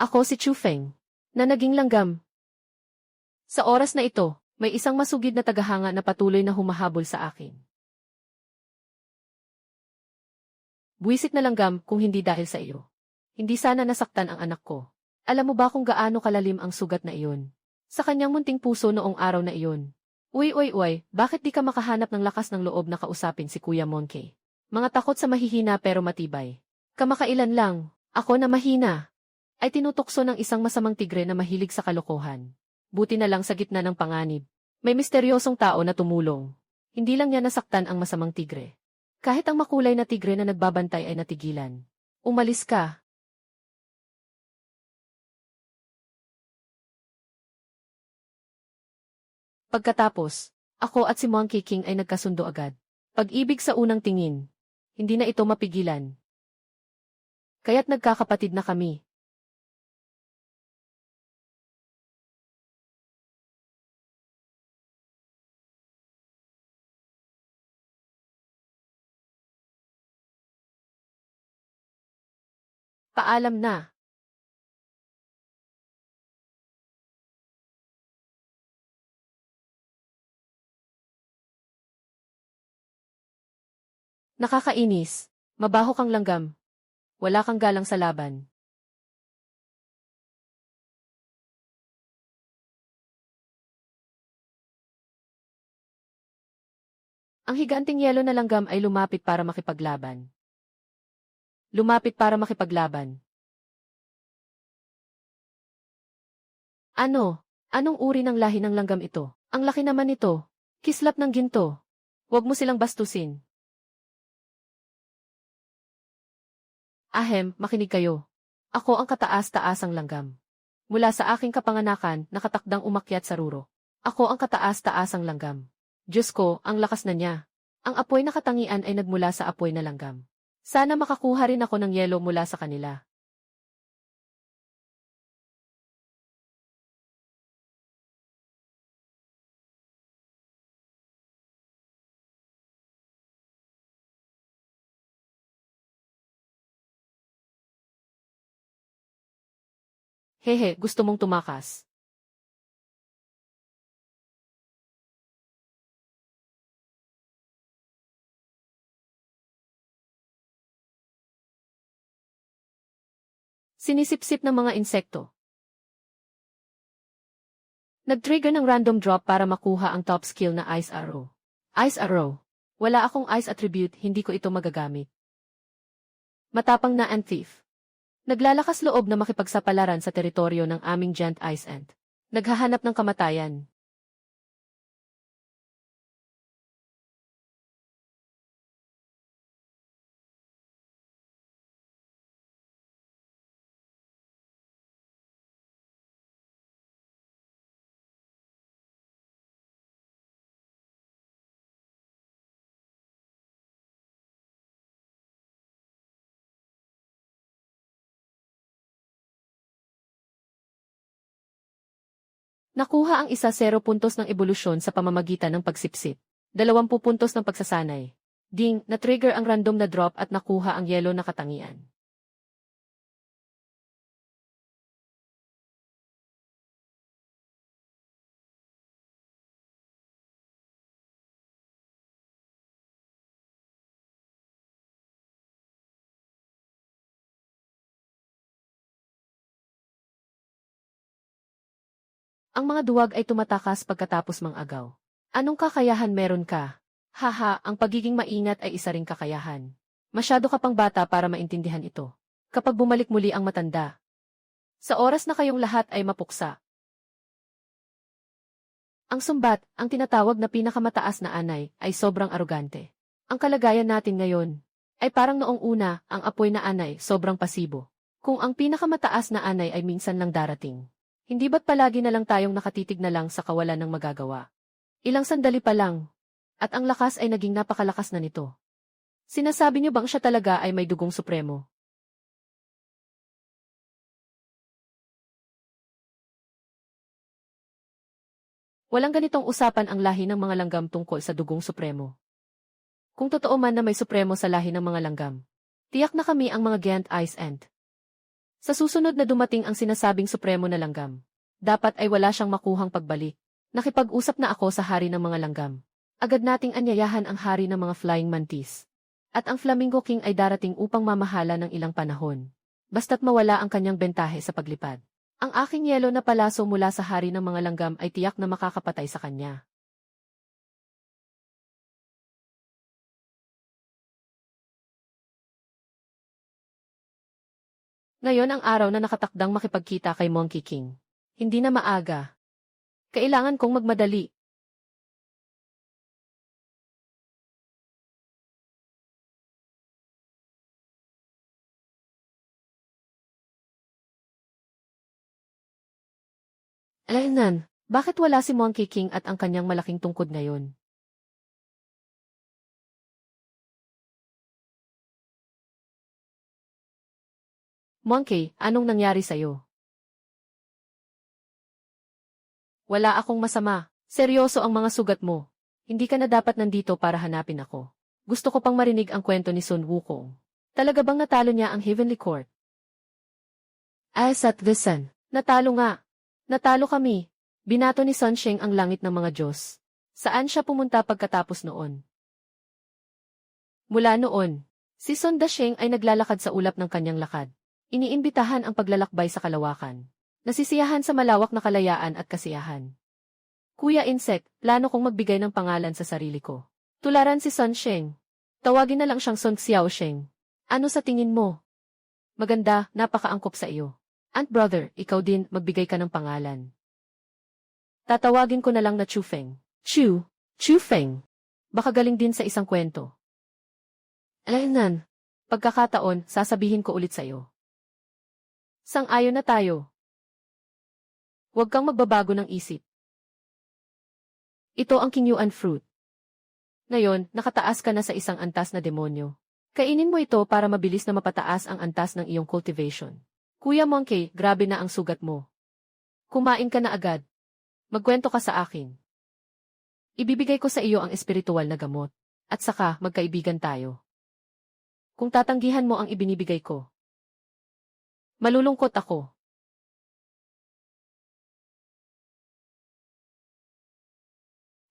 Ako si Chu Feng, na naging langgam. Sa oras na ito, may isang masugid na tagahanga na patuloy na humahabol sa akin. Buwisit na langgam kung hindi dahil sa iyo. Hindi sana nasaktan ang anak ko. Alam mo ba kung gaano kalalim ang sugat na iyon? Sa kanyang munting puso noong araw na iyon. Uy, bakit di ka makahanap ng lakas ng loob na kausapin si Kuya Monkey? Mga takot sa mahihina pero matibay. Kamakailan lang, ako na mahina, ay tinutokso ng isang masamang tigre na mahilig sa kalokohan. Buti na lang sa gitna ng panganib. May misteryosong tao na tumulong. Hindi lang niya nasaktan ang masamang tigre. Kahit ang makulay na tigre na nagbabantay ay natigilan. Umalis ka. Pagkatapos, ako at si Monkey King ay nagkasundo agad. Pag-ibig sa unang tingin. Hindi na ito mapigilan. Kaya't nagkakapatid na kami. Paalam na. Nakakainis. Mabaho kang langgam. Wala kang galang sa laban. Ang higanting yelo na langgam ay lumapit para makipaglaban. Lumapit para makipaglaban. Ano? Anong uri ng lahi ng langgam ito? Ang laki naman ito. Kislap ng ginto. Huwag mo silang bastusin. Ahem, makinig kayo. Ako ang kataas-taasang langgam. Mula sa aking kapanganakan, nakatakdang umakyat sa ruro. Ako ang kataas-taasang langgam. Diyos ko, ang lakas na niya. Ang apoy na katangian ay nagmula sa apoy na langgam. Sana makakuha rin ako ng yelo mula sa kanila. Hehe, gusto mong tumakas. Sinisipsip ng mga insekto. Nag-trigger ng random drop para makuha ang top skill na Ice Arrow. Ice Arrow. Wala akong Ice attribute, hindi ko ito magagamit. Matapang na Ant Thief. Naglalakas loob na makipagsapalaran sa teritoryo ng aming giant ice ant. Naghahanap ng kamatayan. Nakuha ang 0 puntos ng ebolusyon sa pamamagitan ng pagsipsip. 20 puntos ng pagsasanay. Ding, na-trigger ang random na drop at nakuha ang yelo na katangian. Ang mga duwag ay tumatakas pagkatapos mang-agaw. Anong kakayahan meron ka? Haha, ang pagiging maingat ay isa ring kakayahan. Masyado ka pang bata para maintindihan ito. Kapag bumalik muli ang matanda. Sa oras na kayong lahat ay mapuksa. Ang sumbat, ang tinatawag na pinakamataas na anay, ay sobrang arogante. Ang kalagayan natin ngayon ay parang noong una, ang apoy na anay, sobrang pasibo. Kung ang pinakamataas na anay ay minsan lang darating. Hindi ba't palagi na lang tayong nakatitig na lang sa kawalan ng magagawa? Ilang sandali pa lang. At ang lakas ay naging napakalakas na nito. Sinasabi niyo bang siya talaga ay may dugong supremo? Walang ganitong usapan ang lahi ng mga langgam tungkol sa dugong supremo. Kung totoo man na may supremo sa lahi ng mga langgam, tiyak na kami ang mga giant ice ant. Sa susunod na dumating ang sinasabing supremo na langgam, dapat ay wala siyang makuhang pagbalik. Nakipag-usap na ako sa hari ng mga langgam. Agad nating anyayahan ang hari ng mga flying mantis. At ang Flamingo King ay darating upang mamahala ng ilang panahon. Basta't mawala ang kanyang bentahe sa paglipad. Ang aking yelo na palaso mula sa hari ng mga langgam ay tiyak na makakapatay sa kanya. Ngayon ang araw na nakatakdang makipagkita kay Monkey King. Hindi na maaga. Kailangan kong magmadali. Alaynan, bakit wala si Monkey King at ang kanyang malaking tungkod ngayon? Monkey, anong nangyari sa'yo? Wala akong masama. Seryoso ang mga sugat mo. Hindi ka na dapat nandito para hanapin ako. Gusto ko pang marinig ang kwento ni Sun Wukong. Talaga bang natalo niya ang Heavenly Court? As at the sun. Natalo nga. Natalo kami. Binato ni Sun Sheng ang langit ng mga Diyos. Saan siya pumunta pagkatapos noon? Mula noon, si Sun Dasheng ay naglalakad sa ulap ng kanyang lakad. Iniimbitahan ang paglalakbay sa kalawakan. Nasisiyahan sa malawak na kalayaan at kasiyahan. Kuya Insect, plano kong magbigay ng pangalan sa sarili ko. Tularan si Sun Sheng. Tawagin na lang siyang Sun Xiaosheng. Ano sa tingin mo? Maganda, napakaangkop sa iyo. Aunt brother, ikaw din, magbigay ka ng pangalan. Tatawagin ko na lang na Chufeng. Chufeng. Baka galing din sa isang kwento. Alaynan. Pagkakataon, sasabihin ko ulit sa iyo. Sang-ayon na tayo. Huwag kang magbabago ng isip. Ito ang King Yuan fruit. Ngayon, nakataas ka na sa isang antas na demonyo. Kainin mo ito para mabilis na mapataas ang antas ng iyong cultivation. Kuya Monkey, grabe na ang sugat mo. Kumain ka na agad. Magkwento ka sa akin. Ibibigay ko sa iyo ang espiritual na gamot. At saka, magkaibigan tayo. Kung tatanggihan mo ang ibinibigay ko, malulungkot ako.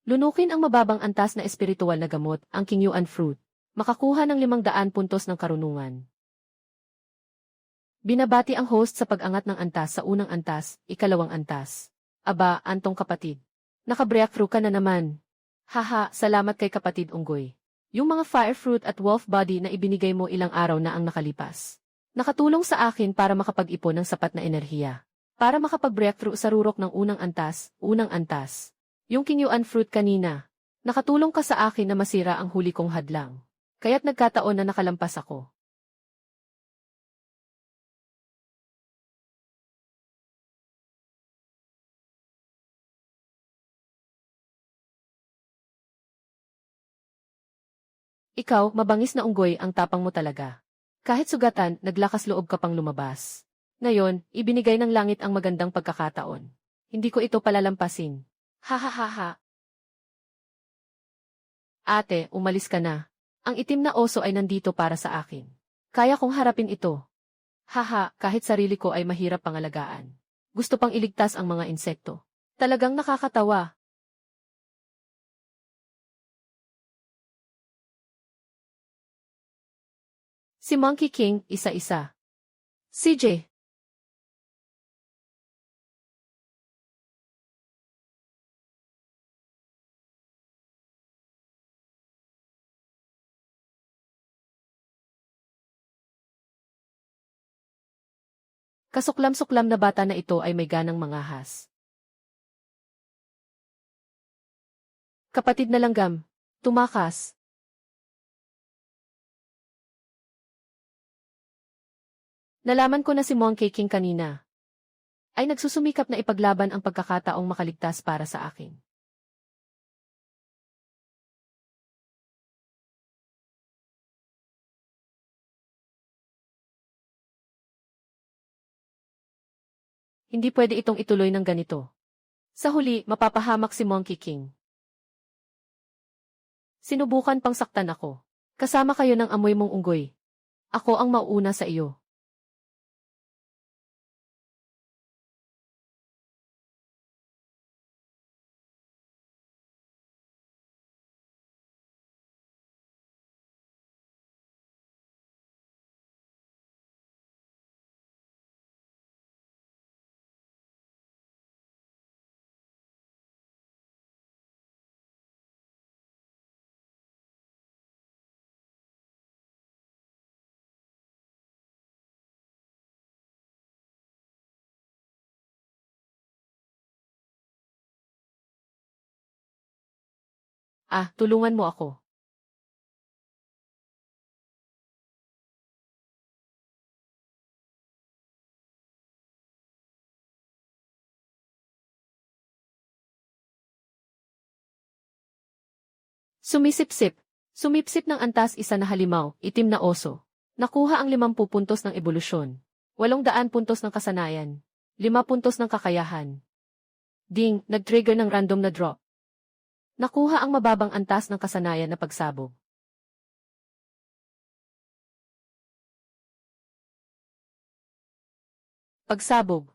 Lunukin ang mababang antas na espiritual na gamot, ang King Yuan fruit. Makakuha ng 500 puntos ng karunungan. Binabati ang host sa pag-angat ng antas sa unang antas, ikalawang antas. Aba, Antong kapatid. Naka-breakthrough ka na naman. Haha, salamat kay kapatid Unggoy. Yung mga fire fruit at wolf body na ibinigay mo ilang araw na ang nakalipas. Nakatulong sa akin para makapag-ipon ng sapat na enerhiya. Para makapag-breakthrough sa rurok ng unang antas. Yung King Yuan fruit kanina. Nakatulong ka sa akin na masira ang huli kong hadlang. Kaya't nagkataon na nakalampas ako. Ikaw, mabangis na unggoy ang tapang mo talaga. Kahit sugatan, naglakas loob ka pang lumabas. Ngayon, ibinigay ng langit ang magandang pagkakataon. Hindi ko ito palalampasin. Ha ha ha ha. Ate, umalis ka na. Ang itim na oso ay nandito para sa akin. Kaya kong harapin ito. Haha, kahit sarili ko ay mahirap pangalagaan. Gusto pang iligtas ang mga insekto. Talagang nakakatawa. Si Monkey King, isa-isa. CJ. Kasuklam-suklam na bata na ito ay may ganang mangahas. Kapatid na langgam, tumakas. Nalaman ko na si Monkey King kanina. Ay nagsusumikap na ipaglaban ang pagkakataong makaligtas para sa akin. Hindi pwede itong ituloy ng ganito. Sa huli, mapapahamak si Monkey King. Sinubukan pang saktan ako. Kasama kayo ng amoy mong unggoy. Ako ang mauuna sa iyo. Tulungan mo ako. Sumisipsip. Sumipsip ng antas isa na halimaw, itim na oso. Nakuha ang 50 puntos ng ebolusyon. 800 puntos ng kasanayan. 5 puntos ng kakayahan. Ding, nag-trigger ng random na drop. Nakuha ang mababang antas ng kasanayan na pagsabog. Pagsabog.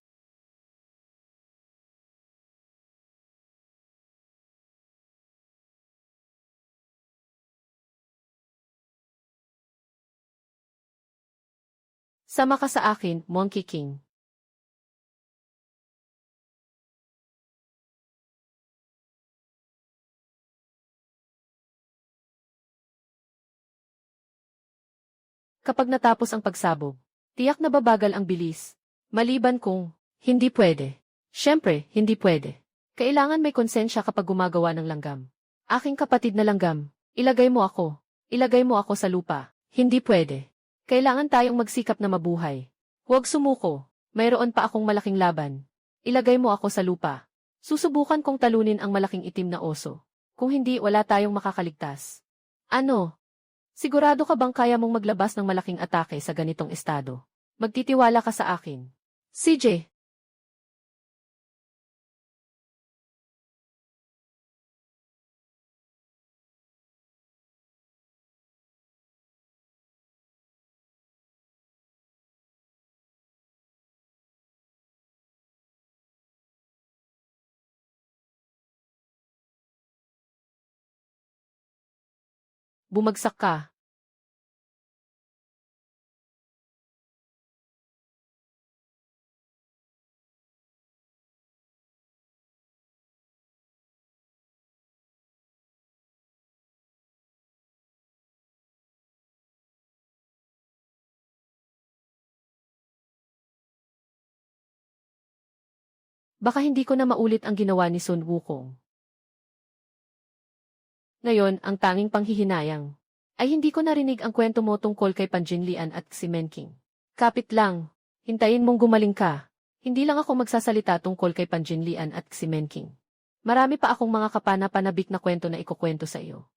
Sama ka sa akin, Monkey King. Kapag natapos ang pagsabog, tiyak na babagal ang bilis. Maliban kung hindi pwede. Siyempre, hindi pwede. Kailangan may konsensya kapag gumagawa ng langgam. Aking kapatid na langgam, ilagay mo ako. Ilagay mo ako sa lupa. Hindi pwede. Kailangan tayong magsikap na mabuhay. Huwag sumuko. Mayroon pa akong malaking laban. Ilagay mo ako sa lupa. Susubukan kong talunin ang malaking itim na oso. Kung hindi, wala tayong makakaligtas. Ano? Sigurado ka bang kaya mong maglabas ng malaking atake sa ganitong estado? Magtitiwala ka sa akin. CJ. Bumagsak ka. Baka hindi ko na maulit ang ginawa ni Sun Wukong. Ngayon, ang tanging panghihinayang ay hindi ko narinig ang kwento mo tungkol kay Panjinlian at si Menking. Kapit lang. Hintayin mong gumaling ka. Hindi lang ako magsasalita tungkol kay Panjinlian at si Menking. Marami pa akong mga kapana-panabik na kwento na ikukwento sa iyo.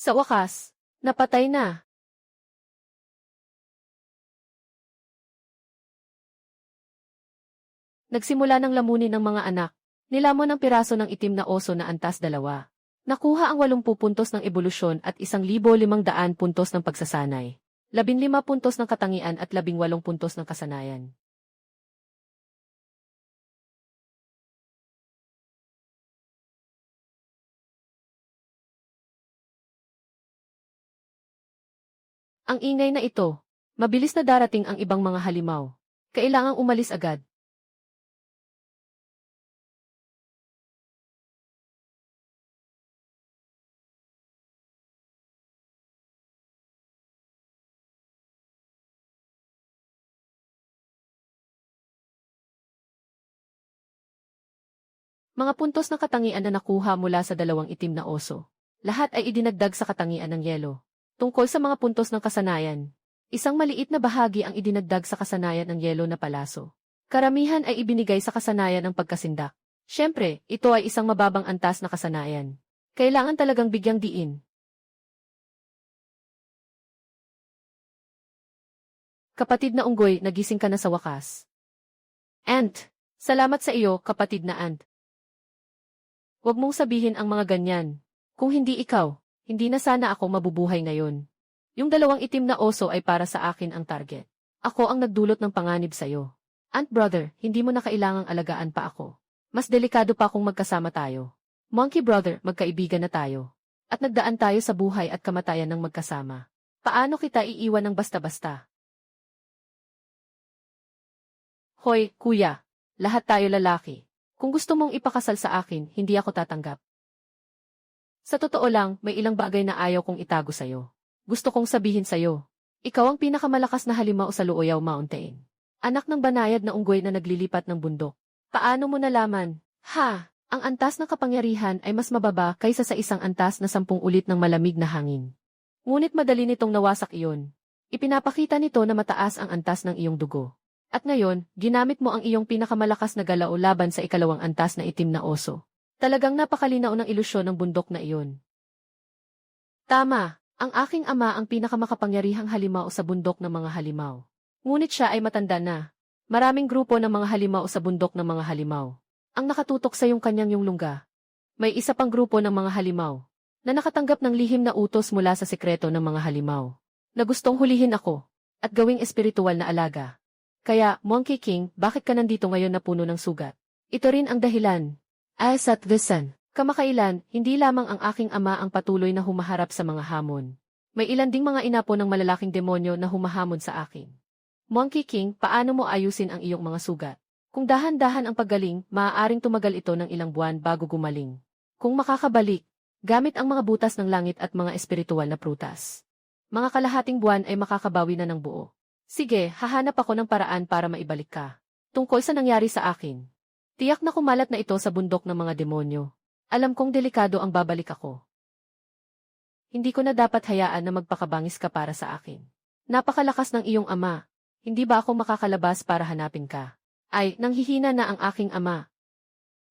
Sa wakas, napatay na. Nagsimula ng lamunin ng mga anak. Nilamon ng piraso ng itim na oso na antas 2. Nakuha ang 80 puntos ng ebolusyon at 1,500 puntos ng pagsasanay. 15 puntos ng katangian at 18 puntos ng kasanayan. Ang ingay na ito. Mabilis na darating ang ibang mga halimaw. Kailangang umalis agad. Mga puntos ng katangian na nakuha mula sa 2 itim na oso. Lahat ay idinagdag sa katangian ng yelo. Tungkol sa mga puntos ng kasanayan. Isang maliit na bahagi ang idinagdag sa kasanayan ng yelo na palaso. Karamihan ay ibinigay sa kasanayan ng pagkasindak. Siyempre, ito ay isang mababang antas na kasanayan. Kailangan talagang bigyang diin. Kapatid na unggoy, nagising ka na sa wakas. Ant, salamat sa iyo, kapatid na Ant. Huwag mong sabihin ang mga ganyan. Kung hindi ikaw, hindi na sana ako mabubuhay ngayon. Yung 2 itim na oso ay para sa akin ang target. Ako ang nagdulot ng panganib sa'yo. Ant brother, hindi mo na kailangang alagaan pa ako. Mas delikado pa kung magkasama tayo. Monkey brother, magkaibigan na tayo. At nagdaan tayo sa buhay at kamatayan ng magkasama. Paano kita iiwan ng basta-basta? Hoy, kuya. Lahat tayo lalaki. Kung gusto mong ipakasal sa akin, hindi ako tatanggap. Sa totoo lang, may ilang bagay na ayaw kong itago sa'yo. Gusto kong sabihin sa'yo. Ikaw ang pinakamalakas na halimaw sa Luoyao Mountain. Anak ng banayad na unggoy na naglilipat ng bundok. Paano mo nalaman? Ha! Ang antas ng kapangyarihan ay mas mababa kaysa sa isang antas na 10 ulit ng malamig na hangin. Ngunit madali nitong nawasak iyon. Ipinapakita nito na mataas ang antas ng iyong dugo. At ngayon, ginamit mo ang iyong pinakamalakas na galaw laban sa ikalawang antas na itim na oso. Talagang napakalinaw ng ilusyon ng bundok na iyon. Tama, ang aking ama ang pinakamakapangyarihang halimaw sa bundok ng mga halimaw. Ngunit siya ay matanda na. Maraming grupo ng mga halimaw sa bundok ng mga halimaw. Ang nakatutok sa iyong kanyang yung lungga. May isa pang grupo ng mga halimaw na nakatanggap ng lihim na utos mula sa sekreto ng mga halimaw na gustong hulihin ako at gawing espiritual na alaga. Kaya, Monkey King, bakit ka nandito ngayon na puno ng sugat? Ito rin ang dahilan. As at visan, kamakailan, hindi lamang ang aking ama ang patuloy na humaharap sa mga hamon. May ilan ding mga inapo ng malalaking demonyo na humahamon sa akin. Monkey King, paano mo ayusin ang iyong mga sugat? Kung dahan-dahan ang paggaling, maaaring tumagal ito ng ilang buwan bago gumaling. Kung makakabalik, gamit ang mga butas ng langit at mga espiritual na prutas. Mga kalahating buwan ay makakabawi na ng buo. Sige, hahanap ako ng paraan para maibalik ka. Tungkol sa nangyari sa akin. Tiyak na kumalat na ito sa bundok ng mga demonyo. Alam kong delikado ang babalik ako. Hindi ko na dapat hayaan na magpakabangis ka para sa akin. Napakalakas ng iyong ama. Hindi ba ako makakalabas para hanapin ka? Ay, nanghihina na ang aking ama.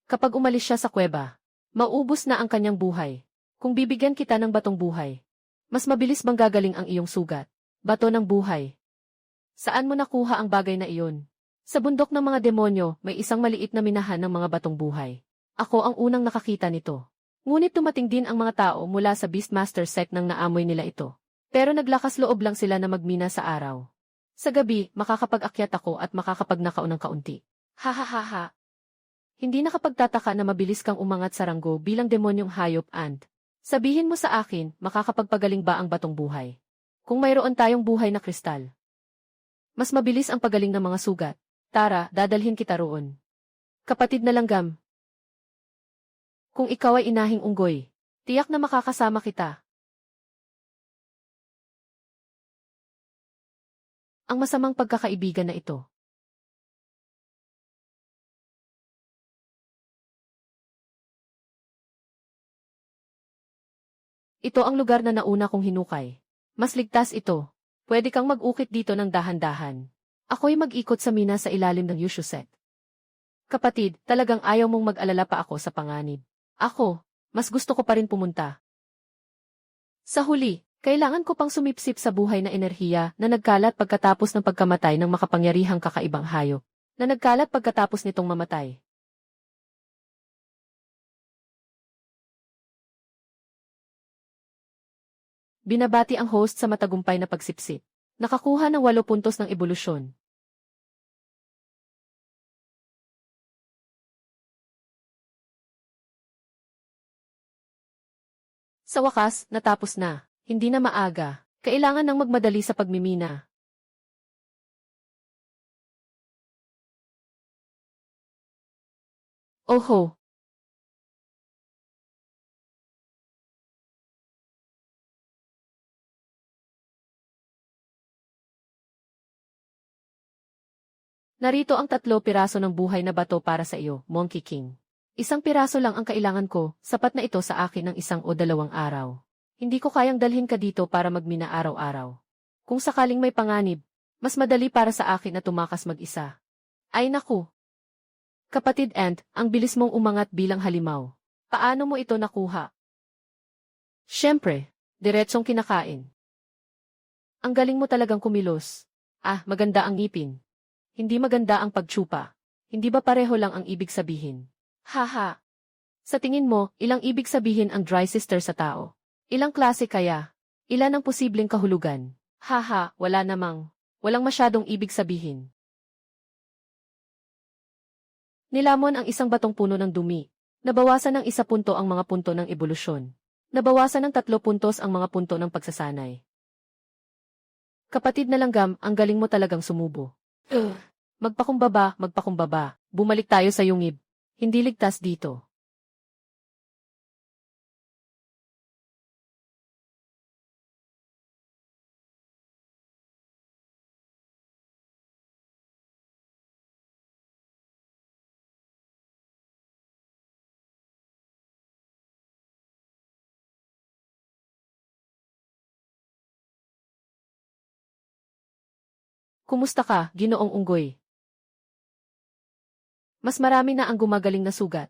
Kapag umalis siya sa kuweba, maubos na ang kanyang buhay. Kung bibigyan kita ng batong buhay, mas mabilis bang gagaling ang iyong sugat? Bato ng buhay. Saan mo nakuha ang bagay na iyon? Sa bundok ng mga demonyo, may isang maliit na minahan ng mga batong buhay. Ako ang unang nakakita nito. Ngunit tumating din ang mga tao mula sa Beastmaster sect nang naamoy nila ito. Pero naglakas loob lang sila na magmina sa araw. Sa gabi, makakapag-akyat ako at makakapagnakaw ng kaunti. Ha ha ha ha. Hindi nakapagtataka na mabilis kang umangat sa ranggo bilang demonyong hayop and sabihin mo sa akin, makakapagpagaling ba ang batong buhay? Kung mayroon tayong buhay na kristal. Mas mabilis ang pagaling ng mga sugat. Tara, dadalhin kita roon. Kapatid na langgam. Kung ikaw ay inahing unggoy, tiyak na makakasama kita. Ang masamang pagkakaibigan na ito. Ito ang lugar na nauna kong hinukay. Mas ligtas ito. Pwede kang mag-ukit dito ng dahan-dahan. Ako'y mag-ikot sa mina sa ilalim ng Yushusek. Kapatid, talagang ayaw mong mag-alala pa ako sa panganib. Ako, mas gusto ko pa rin pumunta. Sa huli, kailangan ko pang sumipsip sa buhay na enerhiya na nagkalat pagkatapos ng pagkamatay ng makapangyarihang kakaibang hayop, na nagkalat pagkatapos nitong mamatay. Binabati ang host sa matagumpay na pagsipsip. Nakakuha ng 8 puntos ng ebolusyon. Sa wakas, natapos na. Hindi na maaga. Kailangan nang magmadali sa pagmimina. Oho. Narito ang 3 piraso ng buhay na bato para sa iyo, Monkey King. Isang piraso lang ang kailangan ko, sapat na ito sa akin ng 1 o 2 araw. Hindi ko kayang dalhin ka dito para magmina araw-araw. Kung sakaling may panganib, mas madali para sa akin na tumakas mag-isa. Ay naku! Kapatid Ant, ang bilis mong umangat bilang halimaw. Paano mo ito nakuha? Siyempre, diretsong kinakain. Ang galing mo talagang kumilos. Ah, maganda ang ngipin. Hindi maganda ang pagtsupa. Hindi ba pareho lang ang ibig sabihin? Haha. Sa tingin mo, ilang ibig sabihin ang dry sister sa tao? Ilang klase kaya? Ilan ang posibleng kahulugan? Haha, wala namang. Walang masyadong ibig sabihin. Nilamon ang isang batong puno ng dumi. Nabawasan ng 1 punto ang mga punto ng ebolusyon. Nabawasan ng 3 puntos ang mga punto ng pagsasanay. Kapatid na langgam, ang galing mo talagang sumubo. Magpakumbaba. Bumalik tayo sa yungib. Hindi ligtas dito. Kumusta ka, Ginoong Unggoy? Mas marami na ang gumagaling na sugat.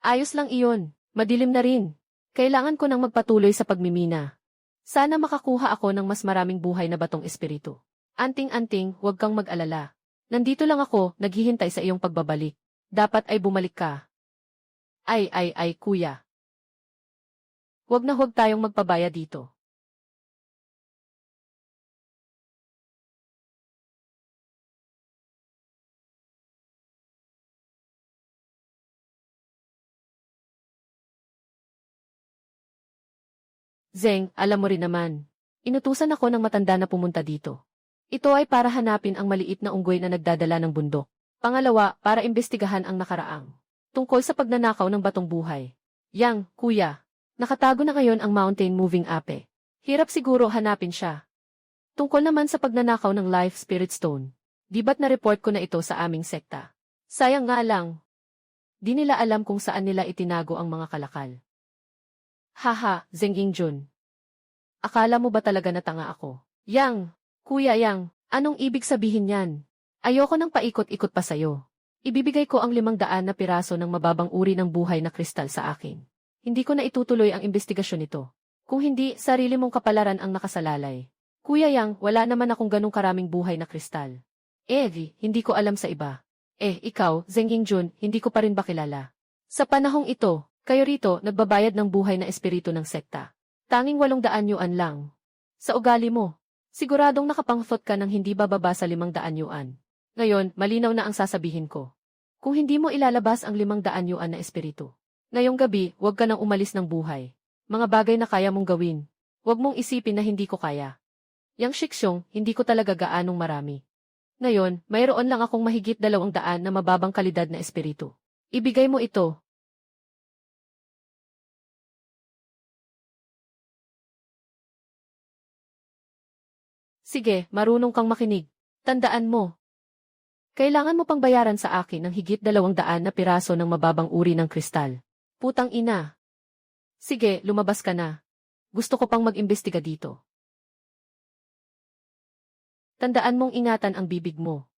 Ayos lang iyon. Madilim na rin. Kailangan ko nang magpatuloy sa pagmimina. Sana makakuha ako ng mas maraming buhay na batong espiritu. Anting-anting, huwag kang mag-alala. Nandito lang ako, naghihintay sa iyong pagbabalik. Dapat ay bumalik ka. Ay, kuya. Huwag na huwag tayong magpabaya dito. Zeng, alam mo rin naman. Inutusan ako ng matanda na pumunta dito. Ito ay para hanapin ang maliit na unggoy na nagdadala ng bundok. Pangalawa, para imbestigahan ang nakaraang. Tungkol sa pagnanakaw ng batong buhay. Yang, kuya. Nakatago na ngayon ang mountain moving ape. Hirap siguro hanapin siya. Tungkol naman sa pagnanakaw ng life spirit stone. Di ba't na-report ko na ito sa aming sekta? Sayang nga lang. Di nila alam kung saan nila itinago ang mga kalakal. Haha, Zeng Yingjun. Akala mo ba talaga na tanga ako? Yang, kuya Yang, anong ibig sabihin yan? Ayoko nang paikot-ikot pa sayo. Ibibigay ko ang 500 na piraso ng mababang uri ng buhay na kristal sa akin. Hindi ko na itutuloy ang investigasyon nito. Kung hindi, sarili mong kapalaran ang nakasalalay. Kuya Yang, wala naman akong ganong karaming buhay na kristal. Hindi ko alam sa iba. Ikaw, Zeng Yingjun, hindi ko pa rin ba kilala? Sa panahong ito, kayo rito, nagbabayad ng buhay na espiritu ng sekta. Tanging 800 yuan lang. Sa ugali mo, siguradong nakapangthot ka ng hindi bababa sa 500 yuan. Ngayon, malinaw na ang sasabihin ko. Kung hindi mo ilalabas ang 500 yuan na espiritu, ngayong gabi, huwag ka nang umalis ng buhay. Mga bagay na kaya mong gawin. Huwag mong isipin na hindi ko kaya. Yang Shiksyong, hindi ko talaga gaanong marami. Ngayon, mayroon lang akong mahigit 200 na mababang kalidad na espiritu. Ibigay mo ito. Sige, marunong kang makinig. Tandaan mo. Kailangan mo pang bayaran sa akin ng higit 200 na piraso ng mababang uri ng kristal. Putang ina. Sige, lumabas ka na. Gusto ko pang mag-imbestiga dito. Tandaan mong ingatan ang bibig mo.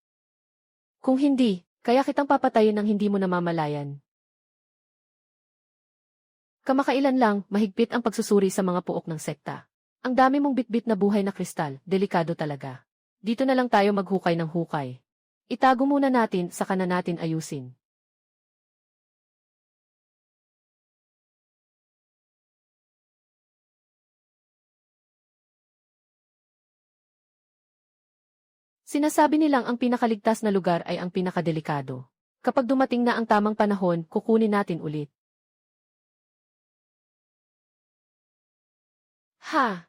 Kung hindi, kaya kitang papatayin ng hindi mo namamalayan. Kamakailan lang, mahigpit ang pagsusuri sa mga puok ng sekta. Ang dami mong bitbit na buhay na kristal, delikado talaga. Dito na lang tayo maghukay ng hukay. Itago muna natin, saka na natin ayusin. Sinasabi nilang ang pinakaligtas na lugar ay ang pinakadelikado. Kapag dumating na ang tamang panahon, kukunin natin ulit. Ha!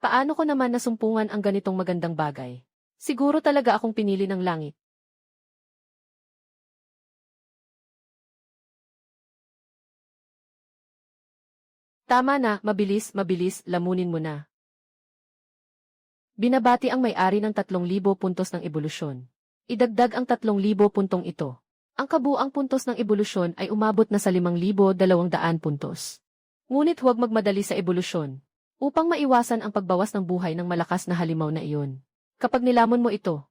Paano ko naman nasumpungan ang ganitong magandang bagay? Siguro talaga akong pinili ng langit. Tama na, mabilis, lamunin mo na. Binabati ang may-ari ng 3,000 puntos ng ebolusyon. Idagdag ang 3,000 puntong ito. Ang kabuang puntos ng ebolusyon ay umabot na sa 5,200 puntos. Ngunit huwag magmadali sa ebolusyon. Upang maiwasan ang pagbawas ng buhay ng malakas na halimaw na iyon. Kapag nilamon mo ito,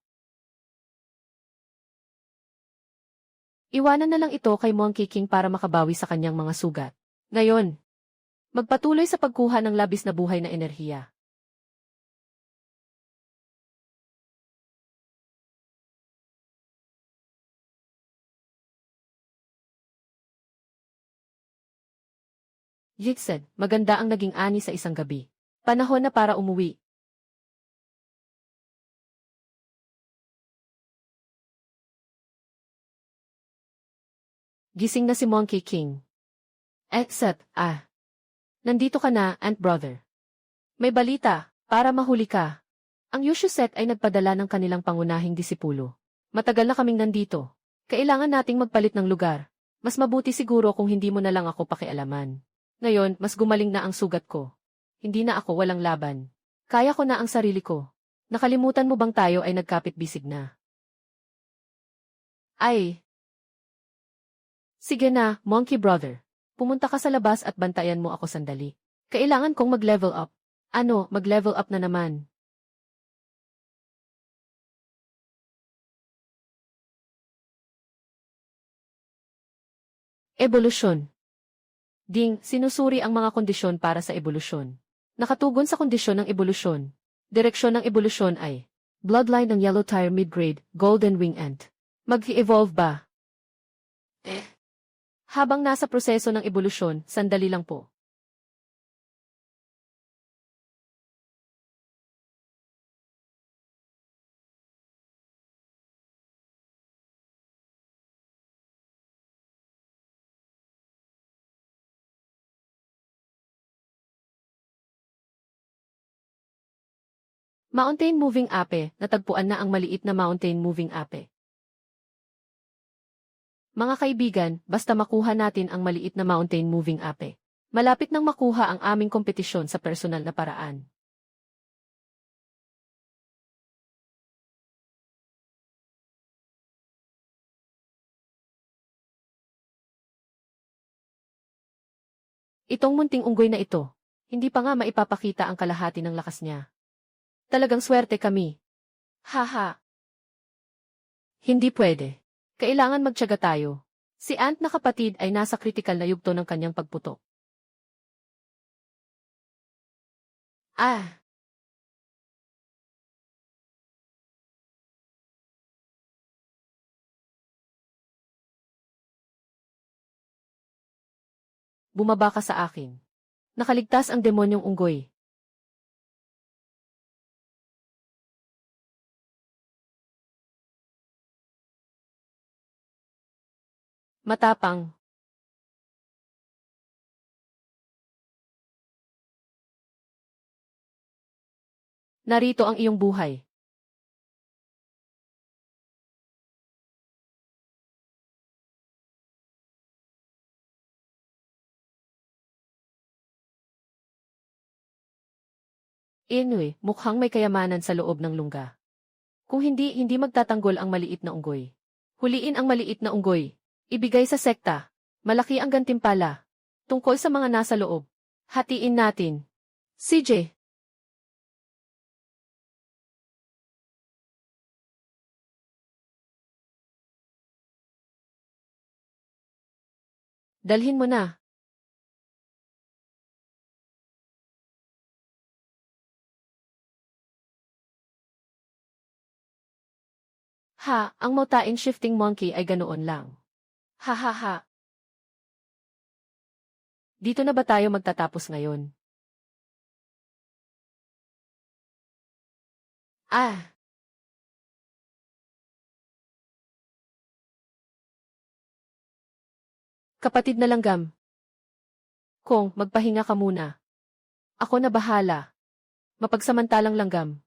iwanan na lang ito kay Monkey King para makabawi sa kanyang mga sugat. Ngayon, magpatuloy sa pagkuha ng labis na buhay na enerhiya. Yixed, maganda ang naging ani sa isang gabi. Panahon na para umuwi. Gising na si Monkey King. Nandito ka na, Ant Brother. May balita, para mahuli ka. Ang Yushusek ay nagpadala ng kanilang pangunahing disipulo. Matagal na kaming nandito. Kailangan nating magpalit ng lugar. Mas mabuti siguro kung hindi mo na lang ako pakialaman. Ngayon, mas gumaling na ang sugat ko. Hindi na ako walang laban. Kaya ko na ang sarili ko. Nakalimutan mo bang tayo ay nagkapit-bisig na? Ay! Sige na, monkey brother. Pumunta ka sa labas at bantayan mo ako sandali. Kailangan kong mag-level up. Ano, mag-level up na naman? Ebolusyon. Ding, sinusuri ang mga kondisyon para sa ebolusyon. Nakatugon sa kondisyon ng ebolusyon. Direksyon ng ebolusyon ay bloodline ng yellow tire mid-grade, golden wing ant. Mag-evolve ba? Habang nasa proseso ng ebolusyon, sandali lang po. Mountain moving ape, natagpuan na ang maliit na mountain moving ape. Mga kaibigan, basta makuha natin ang maliit na mountain moving ape. Malapit nang makuha ang aming kompetisyon sa personal na paraan. Itong munting unggoy na ito, hindi pa nga maipapakita ang kalahati ng lakas niya. Talagang swerte kami. Haha. Hindi pwede. Kailangan magtiyaga tayo. Si Ant na kapatid ay nasa kritikal na yugto ng kanyang pagputok. Ah! Bumaba ka sa akin. Nakaligtas ang demonyong unggoy. Matapang. Narito ang iyong buhay. Anyway, mukhang may kayamanan sa loob ng lungga. Kung hindi magtatanggol ang maliit na unggoy. Huliin ang maliit na unggoy. Ibigay sa sekta. Malaki ang gantimpala. Tungkol sa mga nasa loob. Hatiin natin. CJ. Dalhin mo na. Ha, ang motain shifting monkey ay ganoon lang. Ha ha ha. Dito na ba tayo magtatapos ngayon? Ah! Kapatid na langgam. Kung, magpahinga ka muna. Ako na bahala. Mapagsamantalang langgam.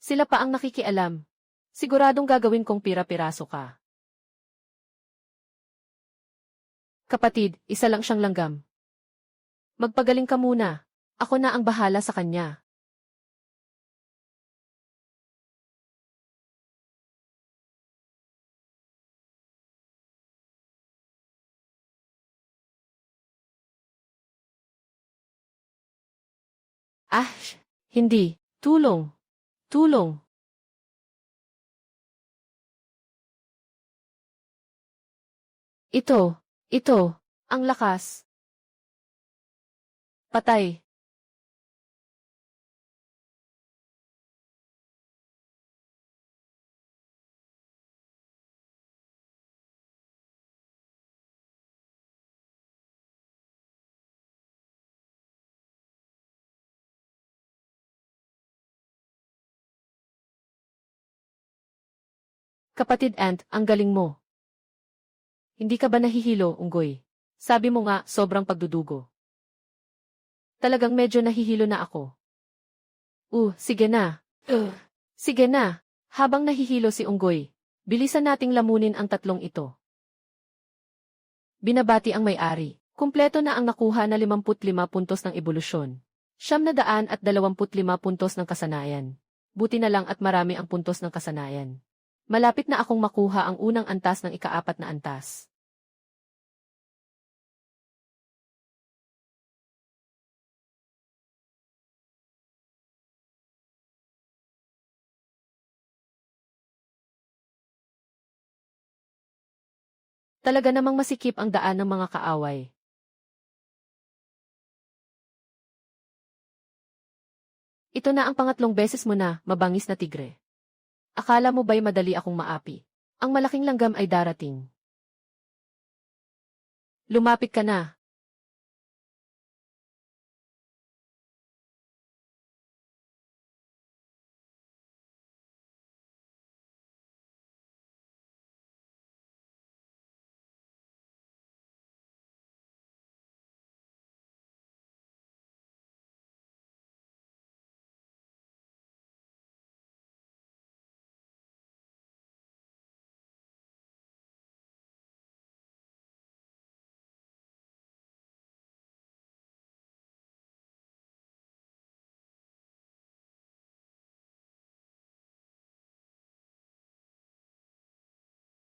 Sila pa ang nakikialam. Siguradong gagawin kong pira-piraso ka. Kapatid, isa lang siyang langgam. Magpagaling ka muna. Ako na ang bahala sa kanya. Ah, hindi. Tulong. Tulong. Ito, ang lakas. Patay. Kapatid Ant, ang galing mo. Hindi ka ba nahihilo, unggoy? Sabi mo nga, sobrang pagdudugo. Talagang medyo nahihilo na ako. Sige na. Sige na. Habang nahihilo si Unggoy, bilisan nating lamunin ang tatlong ito. Binabati ang may-ari. Kumpleto na ang nakuha na 55 puntos ng ebolusyon. 925 puntos ng kasanayan. Buti na lang at marami ang puntos ng kasanayan. Malapit na akong makuha ang unang antas ng ika-4 na antas. Talaga namang masikip ang daan ng mga kaaway. Ito na ang pangatlong beses mo na, mabangis na tigre. Akala mo ba'y madali akong maapi? Ang malaking langgam ay darating. Lumapit ka na.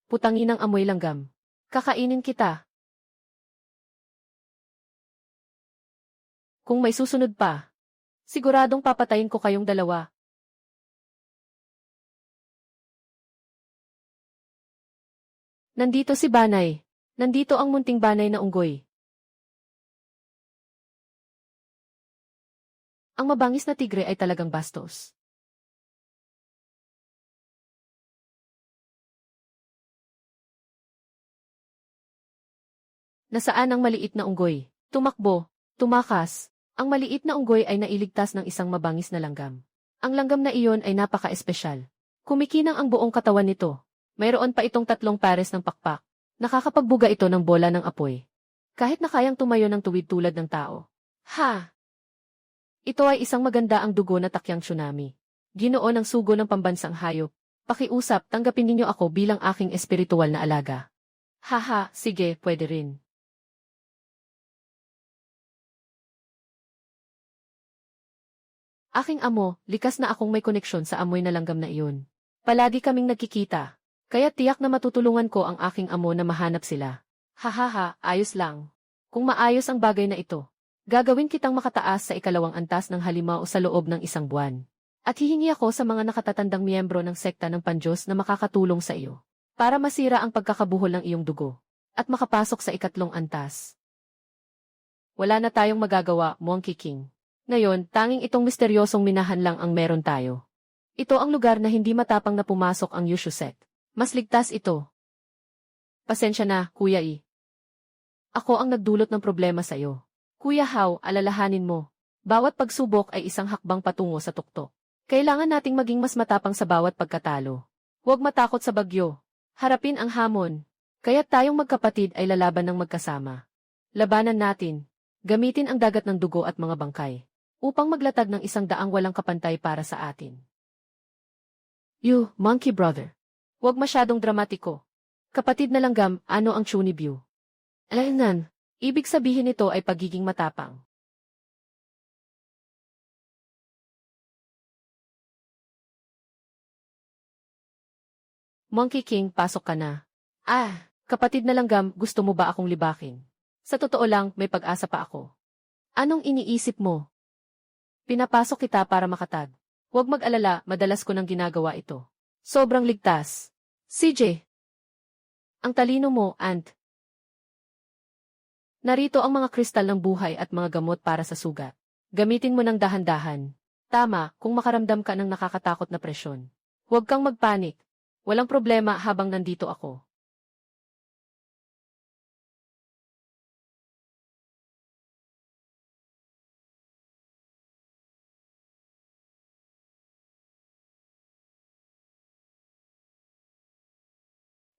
Putanginang amoy langgam. Kakainin kita. Kung may susunod pa, siguradong papatayin ko kayong dalawa. Nandito si Banay. Nandito ang munting Banay na unggoy. Ang mabangis na tigre ay talagang bastos. Nasaan ang maliit na unggoy? Tumakbo, tumakas. Ang maliit na unggoy ay nailigtas ng isang mabangis na langgam. Ang langgam na iyon ay napaka-espesyal. Kumikinang ang buong katawan nito. Mayroon pa itong 3 pares ng pakpak. Nakakapagbuga ito ng bola ng apoy. Kahit na kayang tumayo ng tuwid tulad ng tao. Ha! Ito ay isang maganda ang dugo na takyang tsunami. Ginoo ng sugo ng pambansang hayop. Pakiusap, tanggapin ninyo ako bilang aking espiritual na alaga. Haha, sige, pwede rin. Aking amo, likas na akong may koneksyon sa amoy na langgam na iyon. Palagi kaming nagkikita. Kaya tiyak na matutulungan ko ang aking amo na mahanap sila. Hahaha, ayos lang. Kung maayos ang bagay na ito, gagawin kitang makataas sa ikalawang antas ng halimaw sa loob ng 1 buwan. At hihingi ako sa mga nakatatandang miyembro ng sekta ng Pandyos na makakatulong sa iyo, para masira ang pagkakabuhol ng iyong dugo, at makapasok sa 3 antas. Wala na tayong magagawa, Monkey King. Ngayon, tanging itong misteryosong minahan lang ang meron tayo. Ito ang lugar na hindi matapang na pumasok ang Yushusek. Mas ligtas ito. Pasensya na, Kuya I. Ako ang nagdulot ng problema sa iyo. Kuya Hao, alalahanin mo. Bawat pagsubok ay isang hakbang patungo sa tuktok. Kailangan nating maging mas matapang sa bawat pagkatalo. Huwag matakot sa bagyo. Harapin ang hamon. Kaya't tayong magkapatid ay lalaban ng magkasama. Labanan natin. Gamitin ang dagat ng dugo at mga bangkay upang maglatag ng 100 walang kapantay para sa atin. You, monkey brother. Huwag masyadong dramatiko. Kapatid na langgam, ano ang Chunibyu? Alaynan, ibig sabihin nito ay pagiging matapang. Monkey King, pasok ka na. Kapatid na langgam, gusto mo ba akong libakin? Sa totoo lang, may pag-asa pa ako. Anong iniisip mo? Pinapasok kita para makatag. Huwag mag-alala, madalas ko nang ginagawa ito. Sobrang ligtas. CJ. Ang talino mo, Ant. Narito ang mga kristal ng buhay at mga gamot para sa sugat. Gamitin mo ng dahan-dahan. Tama, kung makaramdam ka ng nakakatakot na presyon. Huwag kang magpanik. Walang problema habang nandito ako.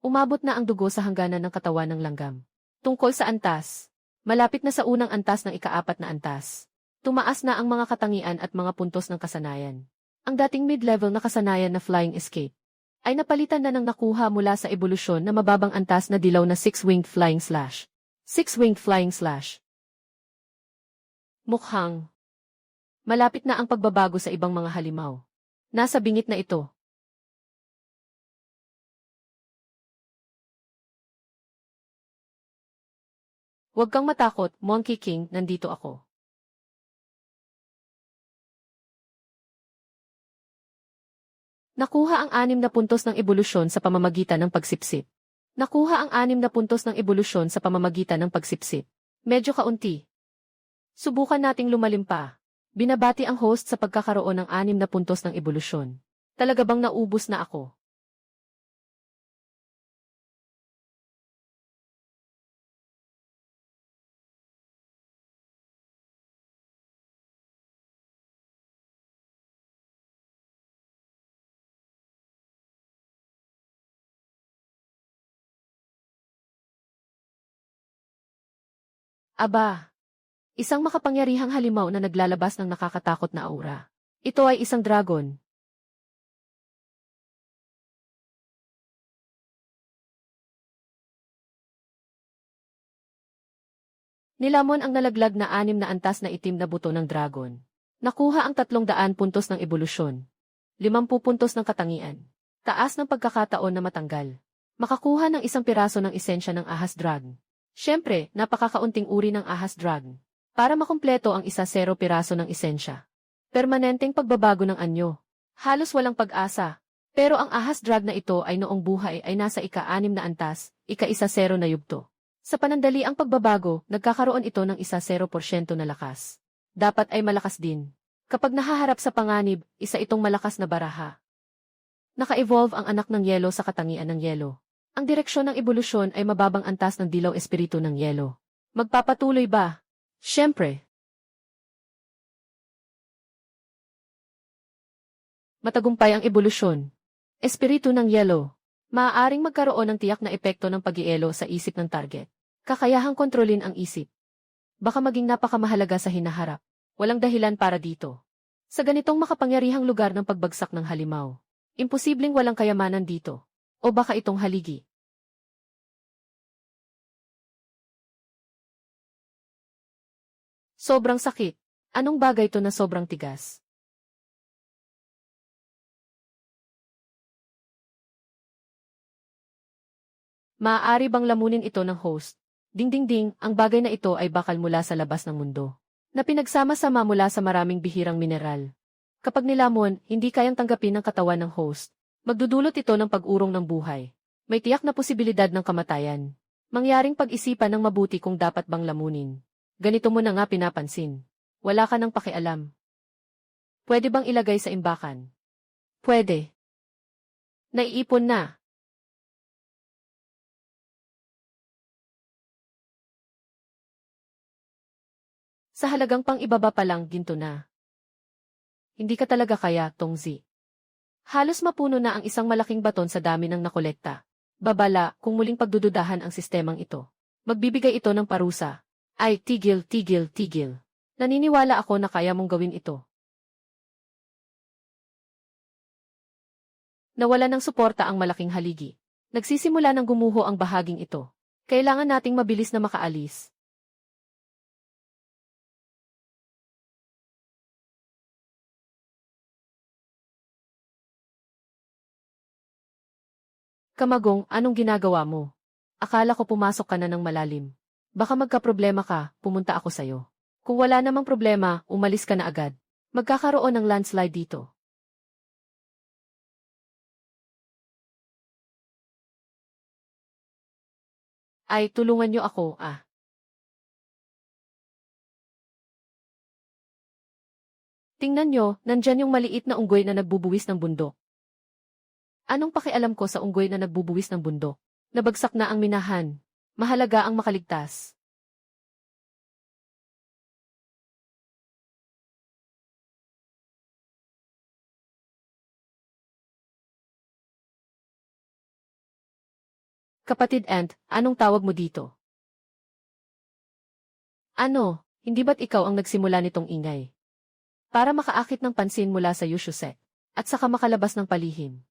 Umabot na ang dugo sa hangganan ng katawan ng langgam. Tungkol sa antas. Malapit na sa unang antas ng ika-4 na antas. Tumaas na ang mga katangian at mga puntos ng kasanayan. Ang dating mid-level na kasanayan na flying escape ay napalitan na ng nakuha mula sa ebolusyon na mababang antas na dilaw na six-winged flying slash. Six-winged flying slash. Mukhang malapit na ang pagbabago sa ibang mga halimaw. Nasa bingit na ito. Huwag kang matakot, Monkey King, nandito ako. Nakuha ang 6 na puntos ng ebolusyon sa pamamagitan ng pagsipsip. Nakuha ang 6 na puntos ng ebolusyon sa pamamagitan ng pagsipsip. Medyo kaunti. Subukan nating lumalim pa. Binabati ang host sa pagkakaroon ng 6 na puntos ng ebolusyon. Talaga bang naubos na ako? Aba! Isang makapangyarihang halimaw na naglalabas ng nakakatakot na aura. Ito ay isang dragon. Nilamon ang nalaglag na 6 na antas na itim na buto ng dragon. Nakuha ang 300 puntos ng ebolusyon. 50 puntos ng katangian. Taas ng pagkakataon na matanggal. Makakuha ng 1 piraso ng esensya ng ahas dragon. Siyempre, napakakaunting uri ng ahas dragon. Para makumpleto ang 1-0 piraso ng esensya. Permanenteng pagbabago ng anyo. Halos walang pag-asa. Pero ang ahas drag na ito ay noong buhay ay nasa ika-6 na antas, ika-1-0 na yugto. Sa panandali ang pagbabago, nagkakaroon ito ng 1-0% na lakas. Dapat ay malakas din. Kapag nahaharap sa panganib, isa itong malakas na baraha. Naka-evolve ang anak ng yelo sa katangian ng yelo. Ang direksyon ng ebolusyon ay mababang antas ng dilaw espiritu ng yelo. Magpapatuloy ba? Siyempre. Matagumpay ang ebolusyon. Espiritu ng yelo. Maaaring magkaroon ng tiyak na epekto ng pag-ielo sa isip ng target. Kakayahang kontrolin ang isip. Baka maging napakamahalaga sa hinaharap. Walang dahilan para dito. Sa ganitong makapangyarihang lugar ng pagbagsak ng halimaw. Imposibleng walang kayamanan dito. O baka itong haligi. Sobrang sakit. Anong bagay to na sobrang tigas? Maaari bang lamunin ito ng host? Ding-ding-ding, ang bagay na ito ay bakal mula sa labas ng mundo. Na pinagsama-sama mula sa maraming bihirang mineral. Kapag nilamon, hindi kayang tanggapin ng katawan ng host. Magdudulot ito ng pag-urong ng buhay. May tiyak na posibilidad ng kamatayan. Mangyaring pag-isipan ng mabuti kung dapat bang lamunin. Ganito mo na nga pinapansin. Wala ka nang pakialam. Pwede bang ilagay sa imbakan? Pwede. Naiipon na. Sa halagang pang-ibaba pa lang, ginto na. Hindi ka talaga kaya, Tongzi. Halos mapuno na ang isang malaking baton sa dami ng nakolekta. Babala, kung muling pagdududahan ang sistemang ito. Magbibigay ito ng parusa. Ay, tigil, tigil, tigil. Naniniwala ako na kaya mong gawin ito. Nawala ng suporta ang malaking haligi. Nagsisimula ng gumuho ang bahaging ito. Kailangan nating mabilis na makaalis. Kamagong, anong ginagawa mo? Akala ko pumasok ka na ng malalim. Baka magkaproblema ka, pumunta ako sa'yo. Kung wala namang problema, umalis ka na agad. Magkakaroon ng landslide dito. Ay, tulungan niyo ako, ah. Tingnan niyo, nandyan yung maliit na unggoy na nagbubuwis ng bundok. Anong pakialam ko sa unggoy na nagbubuwis ng bundok? Nabagsak na ang minahan. Mahalaga ang makaligtas. Kapatid Ant, anong tawag mo dito? Ano? Hindi ba't ikaw ang nagsimula nitong ingay? Para makaakit ng pansin mula sa Yushuse, at saka makalabas ng palihim.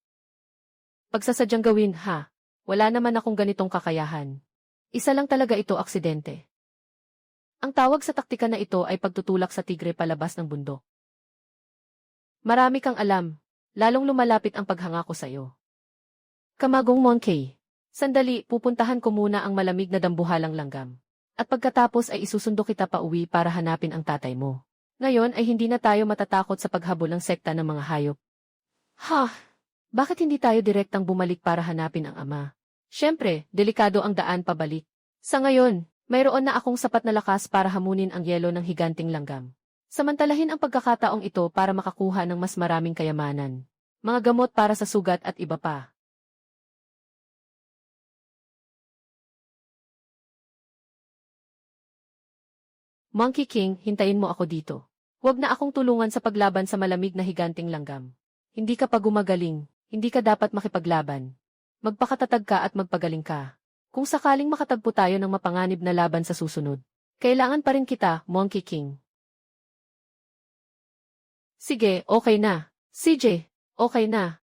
Pagsasadyang gawin, ha? Wala naman akong ganitong kakayahan. Isa lang talaga ito aksidente. Ang tawag sa taktika na ito ay pagtutulak sa tigre palabas ng bundok. Marami kang alam, lalong lumalapit ang paghanga ko sa'yo. Kamagong Monkey. Sandali, pupuntahan ko muna ang malamig na dambuhalang langgam. At pagkatapos ay isusundo kita pa uwi para hanapin ang tatay mo. Ngayon ay hindi na tayo matatakot sa paghabol ng sekta ng mga hayop. Ha? Bakit hindi tayo direktang bumalik para hanapin ang ama? Siyempre, delikado ang daan pabalik. Sa ngayon, mayroon na akong sapat na lakas para hamunin ang yelo ng higanting langgam. Samantalahin ang pagkakataong ito para makakuha ng mas maraming kayamanan. Mga gamot para sa sugat at iba pa. Monkey King, hintayin mo ako dito. Huwag na akong tulungan sa paglaban sa malamig na higanting langgam. Hindi ka pa gumagaling, hindi ka dapat makipaglaban. Magpakatatag ka at magpagaling ka. Kung sakaling makatagpo tayo ng mapanganib na laban sa susunod, kailangan pa rin kita, Monkey King. Sige, okay na. CJ, okay na.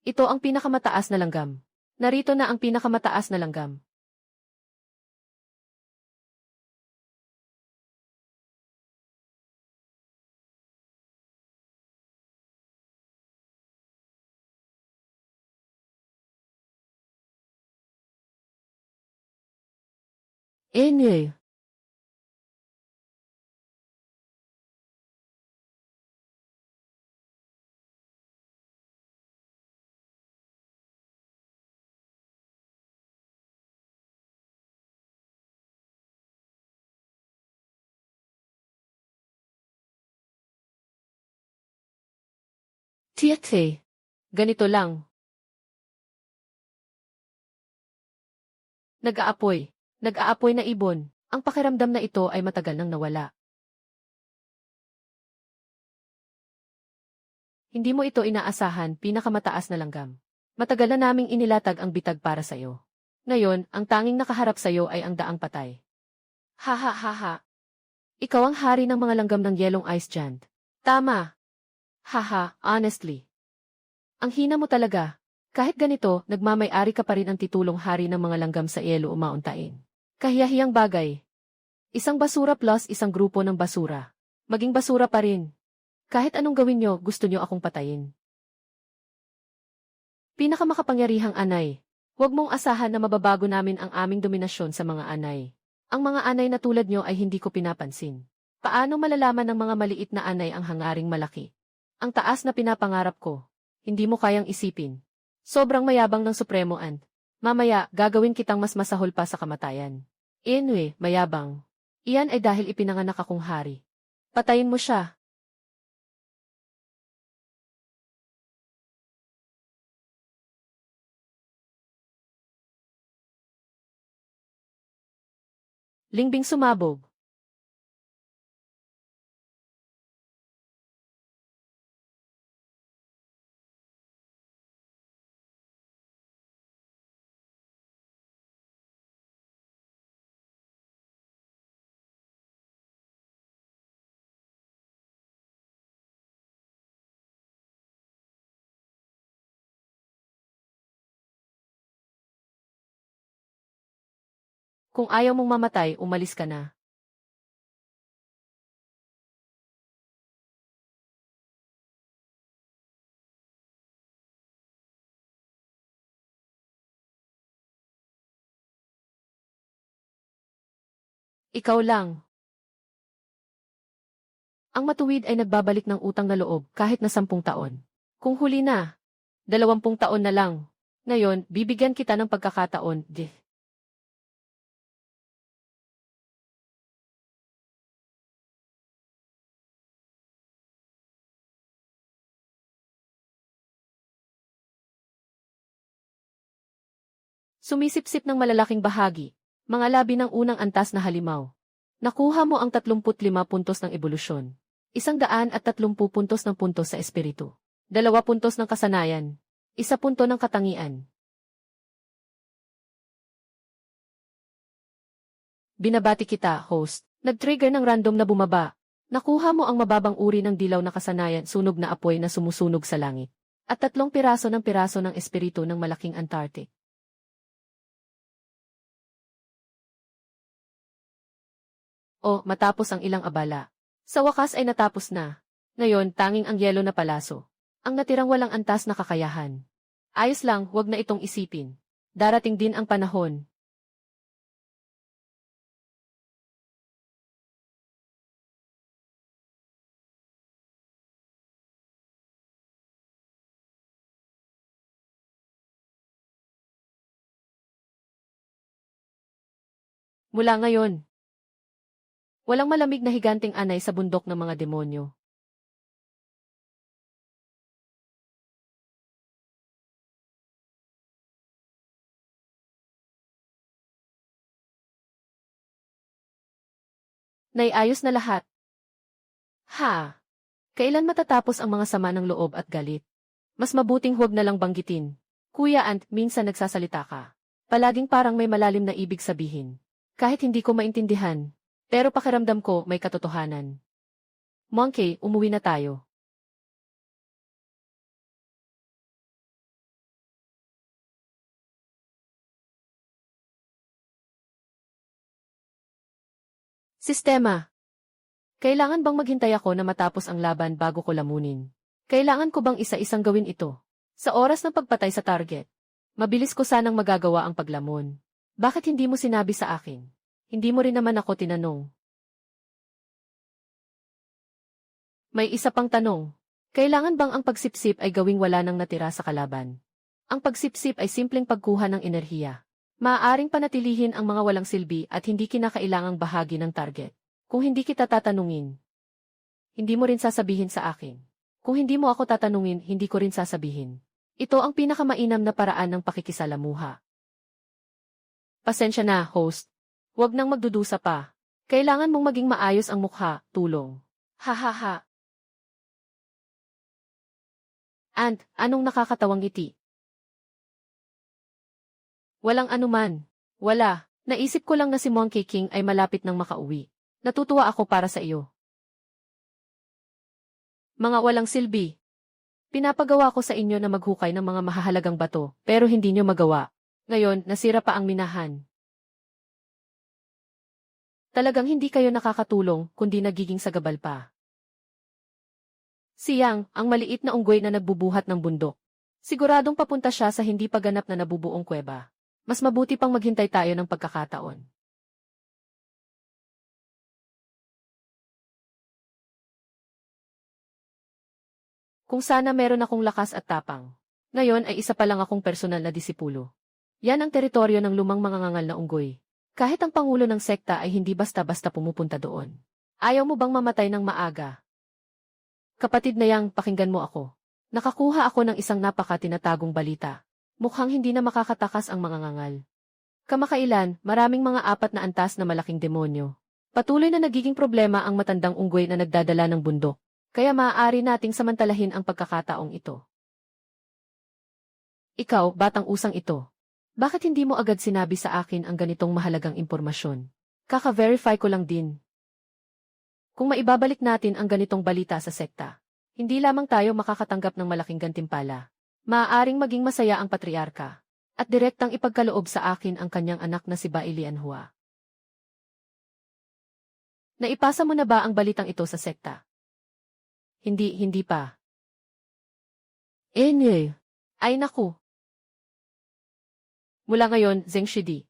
Ito ang pinakamataas na langgam. Narito na ang pinakamataas na langgam. Anyway, Tiate. Ganito lang. Nag-aapoy. Nag-aapoy na ibon. Ang pakiramdam na ito ay matagal nang nawala. Hindi mo ito inaasahan, pinakamataas na langgam. Matagal na naming inilatag ang bitag para sa'yo. Ngayon, ang tanging nakaharap sa'yo ay ang daang patay. Ha ha ha ha. Ikaw ang hari ng mga langgam ng yelong ice giant. Tama. Haha, honestly. Ang hina mo talaga. Kahit ganito, nagmamay-ari ka pa rin ang titulong hari ng mga langgam sa yelo umauntain. Kahiyahiyang bagay. Isang basura plus isang grupo ng basura. Maging basura pa rin. Kahit anong gawin nyo, gusto nyo akong patayin. Pinakamakapangyarihang anay. Huwag mong asahan na mababago namin ang aming dominasyon sa mga anay. Ang mga anay na tulad nyo ay hindi ko pinapansin. Paano malalaman ng mga maliit na anay ang hangaring malaki? Ang taas na pinapangarap ko. Hindi mo kayang isipin. Sobrang mayabang ng Supremo Ant. Mamaya, gagawin kitang mas masahol pa sa kamatayan. Anyway, mayabang. Iyan ay dahil ipinanganak akong hari. Patayin mo siya. Lingbing sumabog. Kung ayaw mong mamatay, umalis ka na. Ikaw lang. Ang matuwid ay nagbabalik ng utang na loob kahit na 10 taon. Kung huli na, 20 taon na lang. Ngayon, bibigyan kita ng pagkakataon, Sumisipsip ng malalaking bahagi, mga labi ng unang antas na halimaw. Nakuha mo ang 35 puntos ng ebolusyon. 130 puntos ng puntos sa espiritu. 2 puntos ng kasanayan. 1 punto ng katangian. Binabati kita, host. Nag-trigger ng random na bumaba. Nakuha mo ang mababang uri ng dilaw na kasanayan, sunog na apoy na sumusunog sa langit. At 3 piraso ng espiritu ng malaking Antarctic. O, matapos ang ilang abala. Sa wakas ay natapos na. Ngayon, tanging ang yelo na palaso. Ang natirang walang antas na kakayahan. Ayos lang, wag na itong isipin. Darating din ang panahon. Mula ngayon, walang malamig na higanting anay sa bundok ng mga demonyo. Naiayos na lahat. Ha! Kailan matatapos ang mga sama ng loob at galit? Mas mabuting huwag na lang banggitin. Kuya Ant, minsan nagsasalita ka. Palaging parang may malalim na ibig sabihin. Kahit hindi ko maintindihan. Pero pakiramdam ko may katotohanan. Monkey, umuwi na tayo. Sistema. Kailangan bang maghintay ako na matapos ang laban bago ko lamunin? Kailangan ko bang isa-isang gawin ito? Sa oras ng pagpatay sa target. Mabilis ko sanang magagawa ang paglamon. Bakit hindi mo sinabi sa akin? Hindi mo rin naman ako tinanong. May isa pang tanong. Kailangan bang ang pagsipsip ay gawing wala nang natira sa kalaban? Ang pagsipsip ay simpleng pagkuha ng enerhiya. Maaaring panatilihin ang mga walang silbi at hindi kinakailangang bahagi ng target. Kung hindi kita tatanungin, hindi mo rin sasabihin sa akin. Kung hindi mo ako tatanungin, hindi ko rin sasabihin. Ito ang pinakamainam na paraan ng pakikisalamuha. Pasensya na, host. Huwag nang magdudusa pa. Kailangan mong maging maayos ang mukha, tulong. Hahaha. Ant, anong nakakatawang ngiti? Walang anuman. Wala. Naisip ko lang na si Monkey King ay malapit nang makauwi. Natutuwa ako para sa iyo. Mga walang silbi. Pinapagawa ko sa inyo na maghukay ng mga mahahalagang bato, pero hindi nyo magawa. Ngayon, nasira pa ang minahan. Talagang hindi kayo nakakatulong, kundi nagiging sagabal pa. Si Yang, ang maliit na unggoy na nagbubuhat ng bundok. Siguradong papunta siya sa hindi pa ganap na nabubuong kuweba. Mas mabuti pang maghintay tayo ng pagkakataon. Kung sana meron akong lakas at tapang. Ngayon ay isa pa lang akong personal na disipulo. Yan ang teritoryo ng lumang mangangangal na unggoy. Kahit ang pangulo ng sekta ay hindi basta-basta pumupunta doon. Ayaw mo bang mamatay ng maaga? Kapatid na Yang, pakinggan mo ako. Nakakuha ako ng isang napaka-tinatagong balita. Mukhang hindi na makakatakas ang mangangangal. Kamakailan, maraming mga 4 na antas na malaking demonyo. Patuloy na nagiging problema ang matandang unggoy na nagdadala ng bundok. Kaya maaari nating samantalahin ang pagkakataong ito. Ikaw, batang usang ito. Bakit hindi mo agad sinabi sa akin ang ganitong mahalagang impormasyon? Kaka-verify ko lang din. Kung maibabalik natin ang ganitong balita sa sekta, hindi lamang tayo makakatanggap ng malaking gantimpala. Maaaring maging masaya ang patriarka, at direktang ipagkaloob sa akin ang kanyang anak na si Bailianhua. Naipasa mo na ba ang balitang ito sa sekta? Hindi pa. Ay naku. Mula ngayon, Zheng Shidi.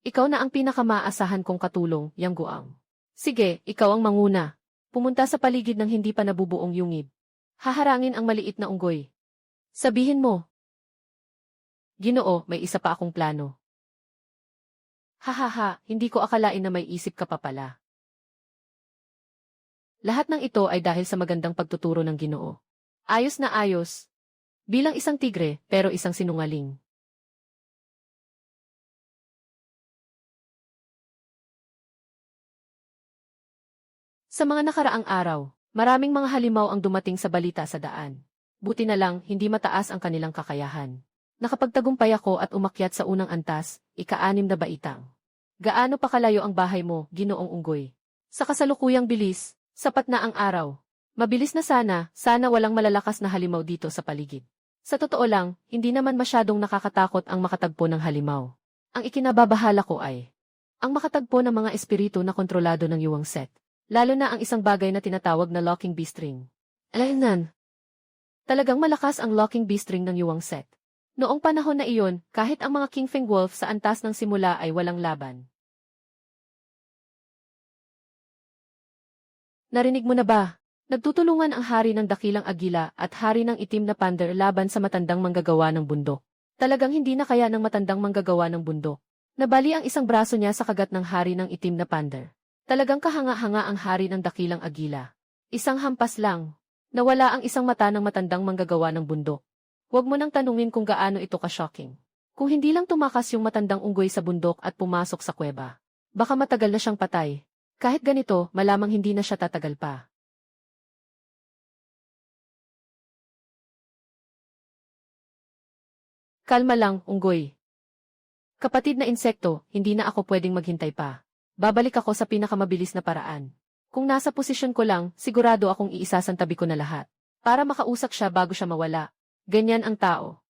Ikaw na ang pinakamaasahan kong katulong, Yang Guang. Sige, ikaw ang manguna. Pumunta sa paligid ng hindi pa nabubuong yungib. Haharangin ang maliit na unggoy. Sabihin mo. Ginoo, may isa pa akong plano. Hahaha, hindi ko akalain na may isip ka pa pala. Lahat ng ito ay dahil sa magandang pagtuturo ng Ginoo. Ayos na ayos. Bilang isang tigre, pero isang sinungaling. Sa mga nakaraang araw, maraming mga halimaw ang dumating sa balita sa daan. Buti na lang, hindi mataas ang kanilang kakayahan. Nakapagtagumpay ako at umakyat sa unang antas, ika-6 na baitang. Gaano pa kalayo ang bahay mo, Ginoong Unggoy? Sa kasalukuyang bilis, sapat na ang araw. Mabilis na sana walang malalakas na halimaw dito sa paligid. Sa totoo lang, hindi naman masyadong nakakatakot ang makatagpo ng halimaw. Ang ikinababahala ko ay ang makatagpo ng mga espiritu na kontrolado ng Yuwang Set. Lalo na ang isang bagay na tinatawag na locking bee string. Alainan. Talagang malakas ang locking bee string ng Yuwang Set. Noong panahon na iyon, kahit ang mga Kingfeng Wolf sa antas ng simula ay walang laban. Narinig mo na ba? Nagtutulungan ang hari ng dakilang agila at hari ng itim na pander laban sa matandang manggagawa ng bundok. Talagang hindi na kaya ng matandang manggagawa ng bundok. Nabali ang isang braso niya sa kagat ng hari ng itim na pander. Talagang kahanga-hanga ang hari ng dakilang agila. Isang hampas lang. Nawala ang isang mata ng matandang manggagawa ng bundok. Huwag mo nang tanungin kung gaano ito ka-shocking. Kung hindi lang tumakas yung matandang unggoy sa bundok at pumasok sa kuweba, baka matagal na siyang patay. Kahit ganito, malamang hindi na siya tatagal pa. Kalma lang, unggoy. Kapatid na insekto, hindi na ako pwedeng maghintay pa. Babalik ako sa pinakamabilis na paraan. Kung nasa posisyon ko lang, sigurado akong iisasantabi ko na lahat. Para makausap siya bago siya mawala. Ganyan ang tao.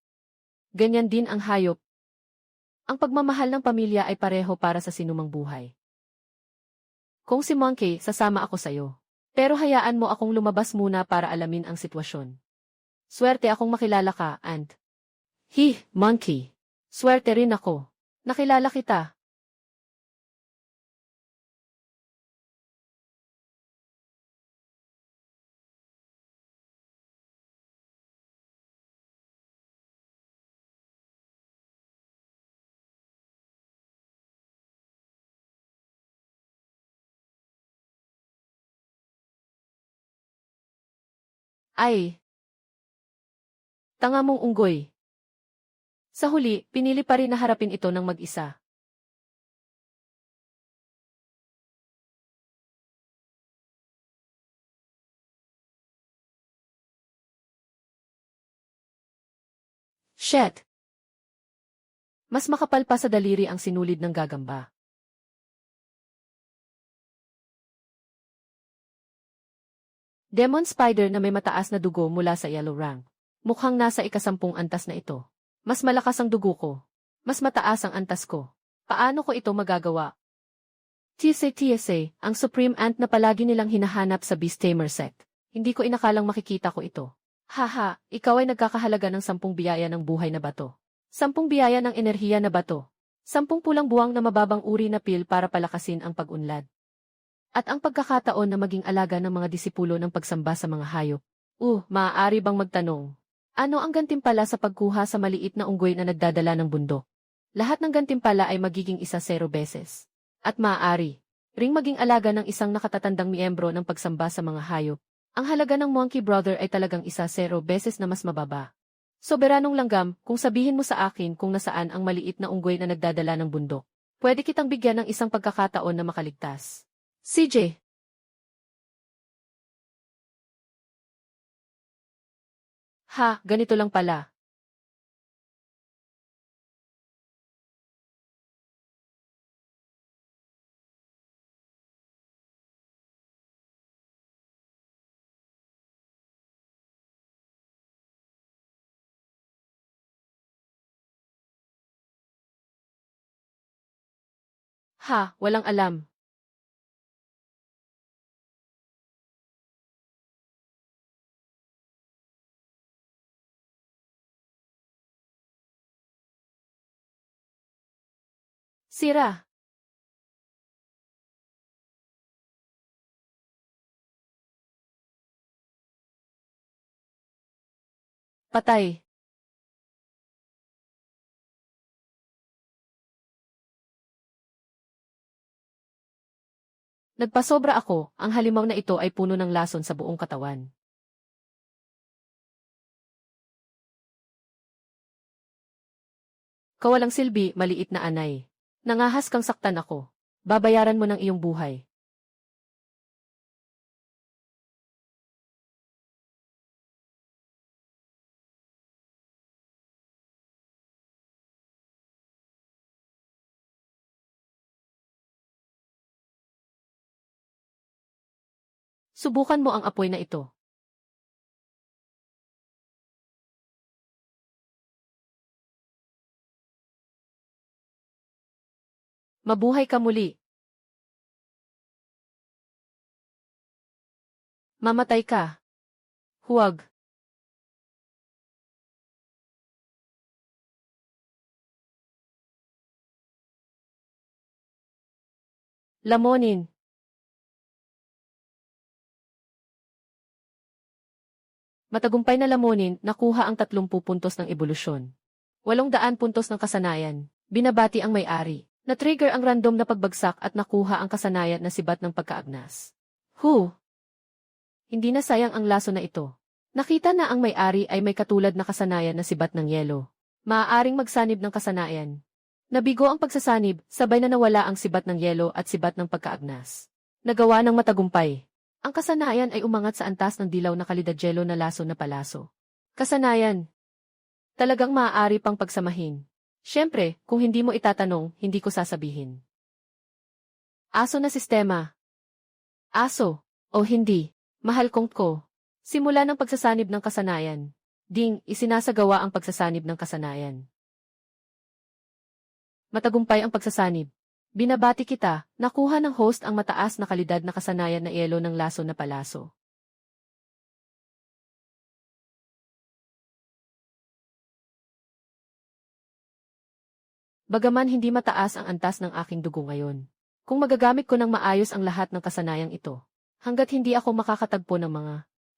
Ganyan din ang hayop. Ang pagmamahal ng pamilya ay pareho para sa sinumang buhay. Kung si Monkey, sasama ako sa'yo. Pero hayaan mo akong lumabas muna para alamin ang sitwasyon. Swerte akong makilala ka, Ant. Monkey. Swerte rin ako. Nakilala kita. Ay, tanga mong unggoy. Sa huli, pinili pa rin na harapin ito ng mag-isa. Shit! Mas makapal pa sa daliri ang sinulid ng gagamba. Demon spider na may mataas na dugo mula sa yellow rank. Mukhang nasa ika-10 antas na ito. Mas malakas ang dugo ko. Mas mataas ang antas ko. Paano ko ito magagawa? TSA, ang Supreme Ant na palagi nilang hinahanap sa Beast Tamer set. Hindi ko inakalang makikita ko ito. Haha, ikaw ay nagkakahalaga ng 10 biyaya ng buhay na bato. 10 biyaya ng enerhiya na bato. 10 pulang buwang na mababang uri na pil para palakasin ang pag-unlad. At ang pagkakataon na maging alaga ng mga disipulo ng pagsamba sa mga hayop. Maaari bang magtanong? Ano ang gantimpala sa pagkuha sa maliit na unggoy na nagdadala ng bundok? Lahat ng gantimpala ay magiging 1-0 beses. At maaari ring maging alaga ng isang nakatatandang miyembro ng pagsamba sa mga hayop. Ang halaga ng Monkey Brother ay talagang 1-0 beses na mas mababa. Soberanong langgam, kung sabihin mo sa akin kung nasaan ang maliit na unggoy na nagdadala ng bundok, pwede kitang bigyan ng isang pagkakataon na makaligtas. CJ. Ganito lang pala. Walang alam. Sira. Patay. Nagpasobra ako, ang halimaw na ito ay puno ng lason sa buong katawan. Kawalang silbi, maliit na anay. Nangahas kang saktan ako. Babayaran mo ng iyong buhay. Subukan mo ang apoy na ito. Mabuhay ka muli. Mamatay ka. Huwag. Lamunin. Matagumpay na lamunin, nakuha ang 30 puntos ng ebolusyon. 800 puntos ng kasanayan. Binabati ang may-ari. Na-trigger ang random na pagbagsak at nakuha ang kasanayan na sibat ng pagkaagnas. Hindi na sayang ang laso na ito. Nakita na ang may-ari ay may katulad na kasanayan na sibat ng yelo. Maaaring magsanib ng kasanayan. Nabigo ang pagsasanib, sabay na nawala ang sibat ng yelo at sibat ng pagkaagnas. Nagawa ng matagumpay. Ang kasanayan ay umangat sa antas ng dilaw na kalidad yelo na laso na palaso. Kasanayan. Talagang maaari pang pagsamahin. Siyempre, kung hindi mo itatanong, hindi ko sasabihin. Aso na sistema. Aso, o hindi, mahal kong ko. Simula ng pagsasanib ng kasanayan. Ding, isinasagawa ang pagsasanib ng kasanayan. Matagumpay ang pagsasanib. Binabati kita, nakuha ng host ang mataas na kalidad na kasanayan na yelo ng laso na palaso. Bagaman hindi mataas ang antas ng aking dugo ngayon. Kung magagamit ko ng maayos ang lahat ng kasanayang ito, hanggat hindi ako makakatagpo ng mga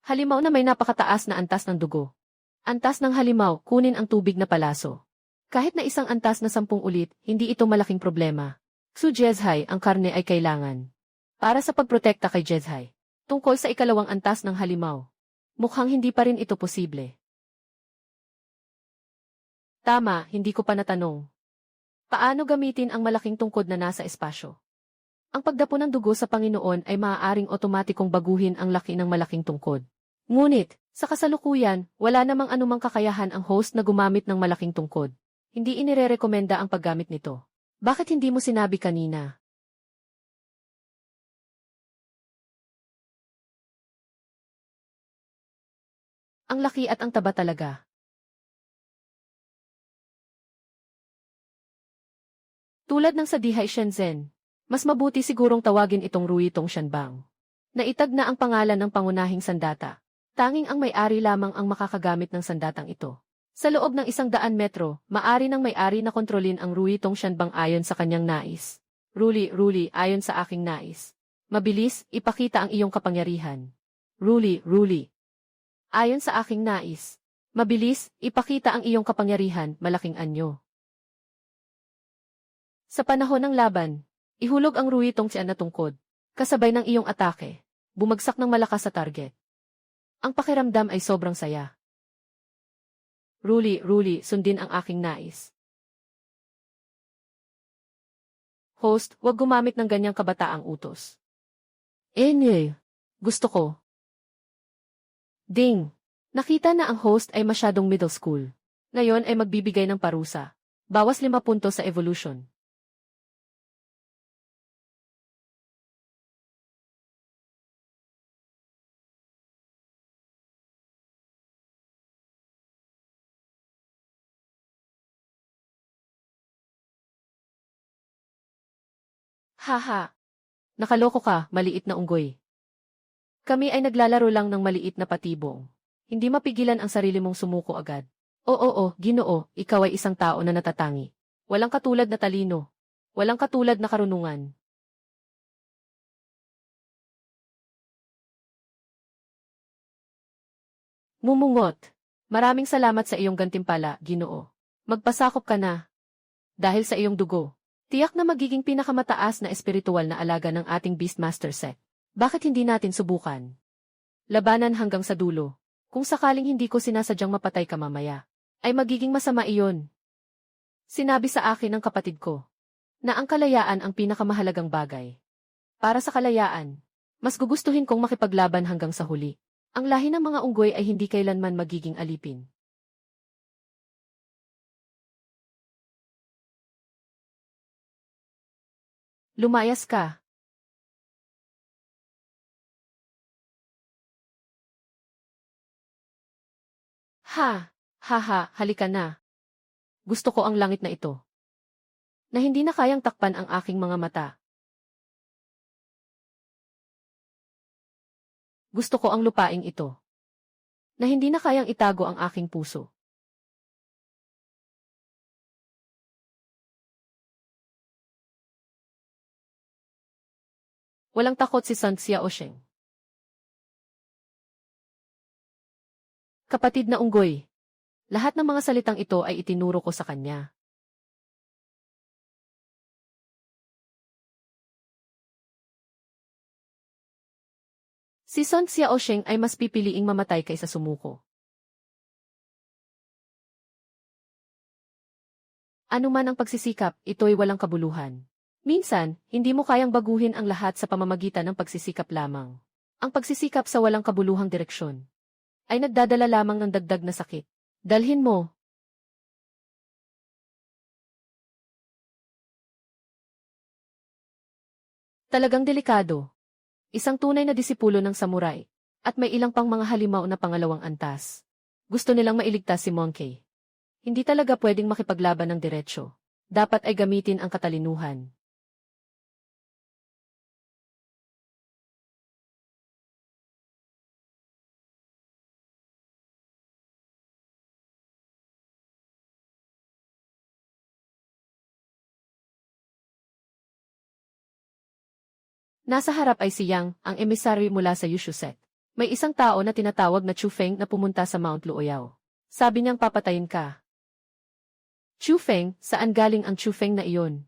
halimaw na may napakataas na antas ng dugo. Antas ng halimaw, kunin ang tubig na palaso. Kahit na isang antas na 10 ulit, hindi ito malaking problema. Su Jezhai, ang karne ay kailangan. Para sa pagprotekta kay Jezhai. Tungkol sa ikalawang antas ng halimaw. Mukhang hindi pa rin ito posible. Tama, hindi ko pa natanong. Paano gamitin ang malaking tungkod na nasa espasyo? Ang pagdapo ng dugo sa Panginoon ay maaaring otomatikong baguhin ang laki ng malaking tungkod. Ngunit, sa kasalukuyan, wala namang anumang kakayahan ang host na gumamit ng malaking tungkod. Hindi inirerekomenda ang paggamit nito. Bakit hindi mo sinabi kanina? Ang laki at ang taba talaga. Tulad ng sa Dihai Shenzhen, mas mabuti sigurong tawagin itong Ruitong Shanbang. Naitag na ang pangalan ng pangunahing sandata. Tanging ang may-ari lamang ang makakagamit ng sandatang ito. Sa loob ng 100 metro, maari ng may-ari na kontrolin ang Ruitong Shanbang ayon sa kanyang nais. Ruli, ayon sa aking nais. Mabilis, ipakita ang iyong kapangyarihan. Ruli. Ayon sa aking nais. Mabilis, ipakita ang iyong kapangyarihan, malaking anyo. Sa panahon ng laban, ihulog ang Ruitong Xian na tungkod. Kasabay ng iyong atake, bumagsak ng malakas sa target. Ang pakiramdam ay sobrang saya. Ruli, sundin ang aking nais. Host, huwag gumamit ng ganyang kabataang utos. Gusto ko. Ding! Nakita na ang host ay masyadong middle school. Ngayon ay magbibigay ng parusa. Bawas 5 puntos sa evolution. Haha. Nakaloko ka, maliit na unggoy. Kami ay naglalaro lang ng maliit na patibong. Hindi mapigilan ang sarili mong sumuko agad. Oo, Ginoo, ikaw ay isang tao na natatangi. Walang katulad na talino. Walang katulad na karunungan. Mumungot. Maraming salamat sa iyong gantimpala, Ginoo. Magpasakop ka na. Dahil sa iyong dugo. Tiyak na magiging pinakamataas na espiritual na alaga ng ating Beastmaster set. Bakit hindi natin subukan? Labanan hanggang sa dulo. Kung sakaling hindi ko sinasadyang mapatay ka mamaya, ay magiging masama iyon. Sinabi sa akin ng kapatid ko, na ang kalayaan ang pinakamahalagang bagay. Para sa kalayaan, mas gugustuhin kong makipaglaban hanggang sa huli. Ang lahi ng mga unggoy ay hindi kailanman magiging alipin. Lumayas ka. Ha! Haha, halika na. Gusto ko ang langit na ito. Na hindi na kayang takpan ang aking mga mata. Gusto ko ang lupaing ito. Na hindi na kayang itago ang aking puso. Walang takot si Sun Xiaosheng. Kapatid na unggoy. Lahat ng mga salitang ito ay itinuro ko sa kanya. Si Sun Xiaosheng ay mas pipiliing mamatay kaysa sumuko. Ano man ang pagsisikap, ito'y walang kabuluhan. Minsan, hindi mo kayang baguhin ang lahat sa pamamagitan ng pagsisikap lamang. Ang pagsisikap sa walang kabuluhang direksyon ay nagdadala lamang ng dagdag na sakit. Dalhin mo. Talagang delikado. Isang tunay na disipulo ng samurai. At may ilang pang mga halimaw na pangalawang antas. Gusto nilang mailigtas si Monkey. Hindi talaga pwedeng makipaglaban ng diretsyo. Dapat ay gamitin ang katalinuhan. Nasa harap ay si Yang, ang emisaryo mula sa Yushu sect. May isang tao na tinatawag na Chu Feng na pumunta sa Mount Luoyao. Sabi niyang papatayin ka. Chu Feng, saan galing ang Chu Feng na iyon?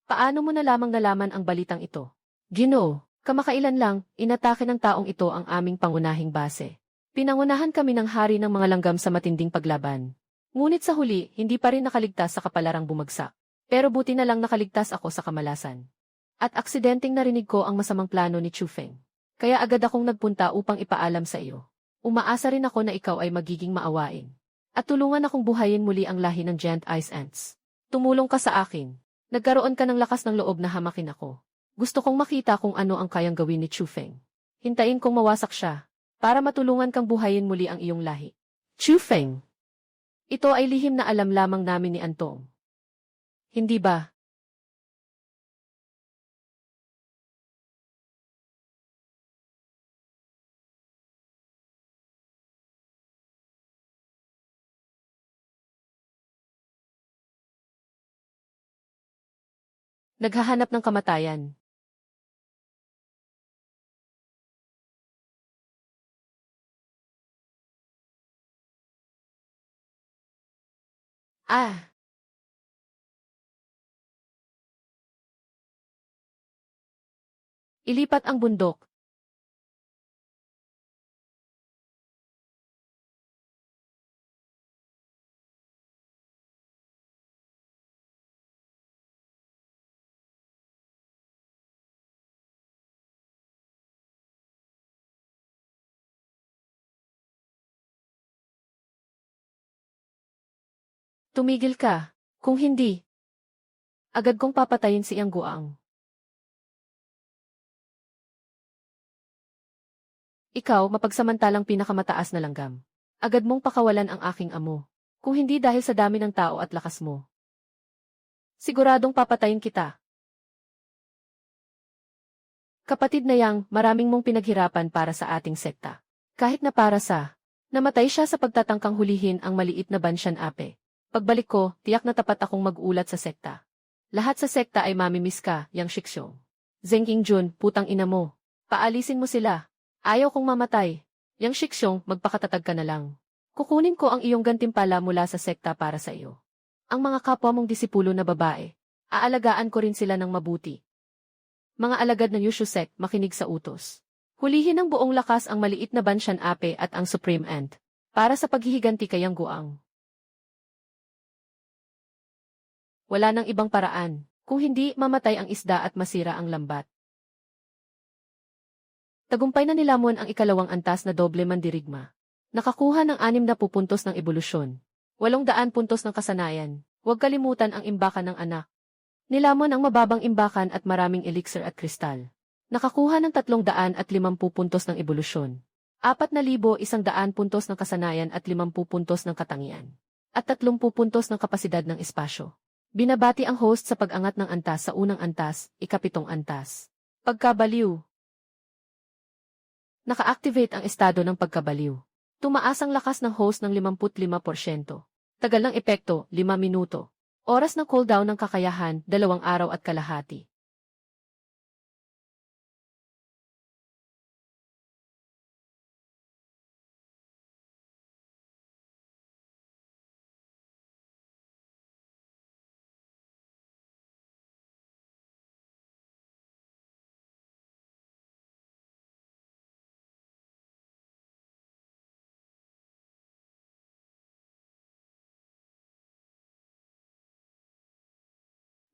Paano mo na lamang nalaman ang balitang ito? Ginoo, kamakailan lang, inatake ng taong ito ang aming pangunahing base. Pinangunahan kami ng hari ng mga langgam sa matinding paglaban. Ngunit sa huli, hindi pa rin nakaligtas sa kapalarang bumagsak. Pero buti na lang nakaligtas ako sa kamalasan. At aksidenteng narinig ko ang masamang plano ni Chu Feng. Kaya agad akong nagpunta upang ipaalam sa iyo. Umaasa rin ako na ikaw ay magiging maawain. At tulungan akong buhayin muli ang lahi ng Giant Ice Ants. Tumulong ka sa akin. Nagkaroon ka ng lakas ng loob na hamakin ako. Gusto kong makita kung ano ang kayang gawin ni Chu Feng. Hintayin kong mawasak siya, para matulungan kang buhayin muli ang iyong lahi. Chu Feng. Ito ay lihim na alam lamang namin ni Antong. Hindi ba? Naghahanap ng kamatayan. Ah! Ilipat ang bundok. Tumigil ka. Kung hindi, agad kong papatayin si Yang Guang. Ikaw, mapagsamantalang pinakamataas na langgam. Agad mong pakawalan ang aking amo. Kung hindi dahil sa dami ng tao at lakas mo. Siguradong papatayin kita. Kapatid na Yang, maraming mong pinaghirapan para sa ating sekta. Kahit na para sa, namatay siya sa pagtatangkang hulihin ang maliit na Banshan Ape. Pagbalik ko, tiyak na tapat akong mag-ulat sa sekta. Lahat sa sekta ay mamimiss ka, Yang Shixiong. Zheng Qingjun, putang ina mo. Paalisin mo sila. Ayaw kong mamatay. Yang Shixiong, magpakatatag ka na lang. Kukunin ko ang iyong gantimpala mula sa sekta para sa iyo. Ang mga kapwa mong disipulo na babae, aalagaan ko rin sila ng mabuti. Mga alagad ng Yushu sect, makinig sa utos. Hulihin ng buong lakas ang maliit na Banshan Ape at ang Supreme Ant, para sa paghihiganti kay Yang Guang. Wala nang ibang paraan, kung hindi mamatay ang isda at masira ang lambat. Tagumpay na nilamon ang ikalawang antas na doble mandirigma. Nakakuha ng 60 puntos ng ebolusyon. 800 puntos ng kasanayan. Huwag kalimutan ang imbakan ng anak. Nilamon ang mababang imbakan at maraming elixir at kristal. Nakakuha ng 350 puntos ng ebolusyon. 4,100 puntos ng kasanayan at 50 puntos ng katangian. At 30 puntos ng kapasidad ng espasyo. Binabati ang host sa pag-angat ng antas sa unang antas, ikapitong antas. Pagkabaliw. Naka-activate ang estado ng pagkabaliw. Tumaas ang lakas ng host ng 55%. Tagal ng epekto, 5 minuto. Oras ng cooldown ng kakayahan, 2 araw at kalahati.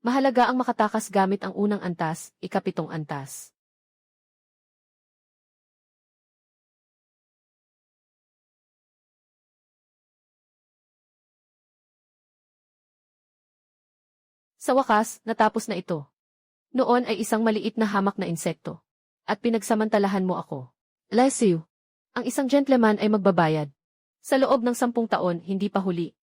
Mahalaga ang makatakas gamit ang unang antas, ikapitong antas. Sa wakas, natapos na ito. Noon ay isang maliit na hamak na insekto. At pinagsamantalahan mo ako. Lesiu. Ang isang gentleman ay magbabayad. Sa loob ng 10 taon, hindi pa huli.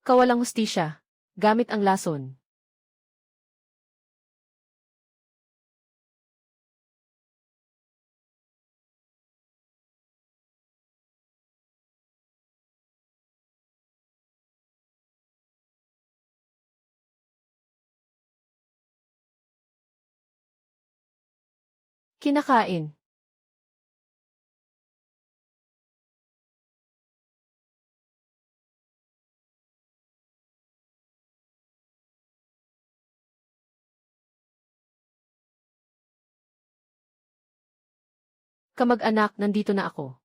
Kawalang hustisya. Gamit ang lason. Kinakain. Kamag-anak, nandito na ako.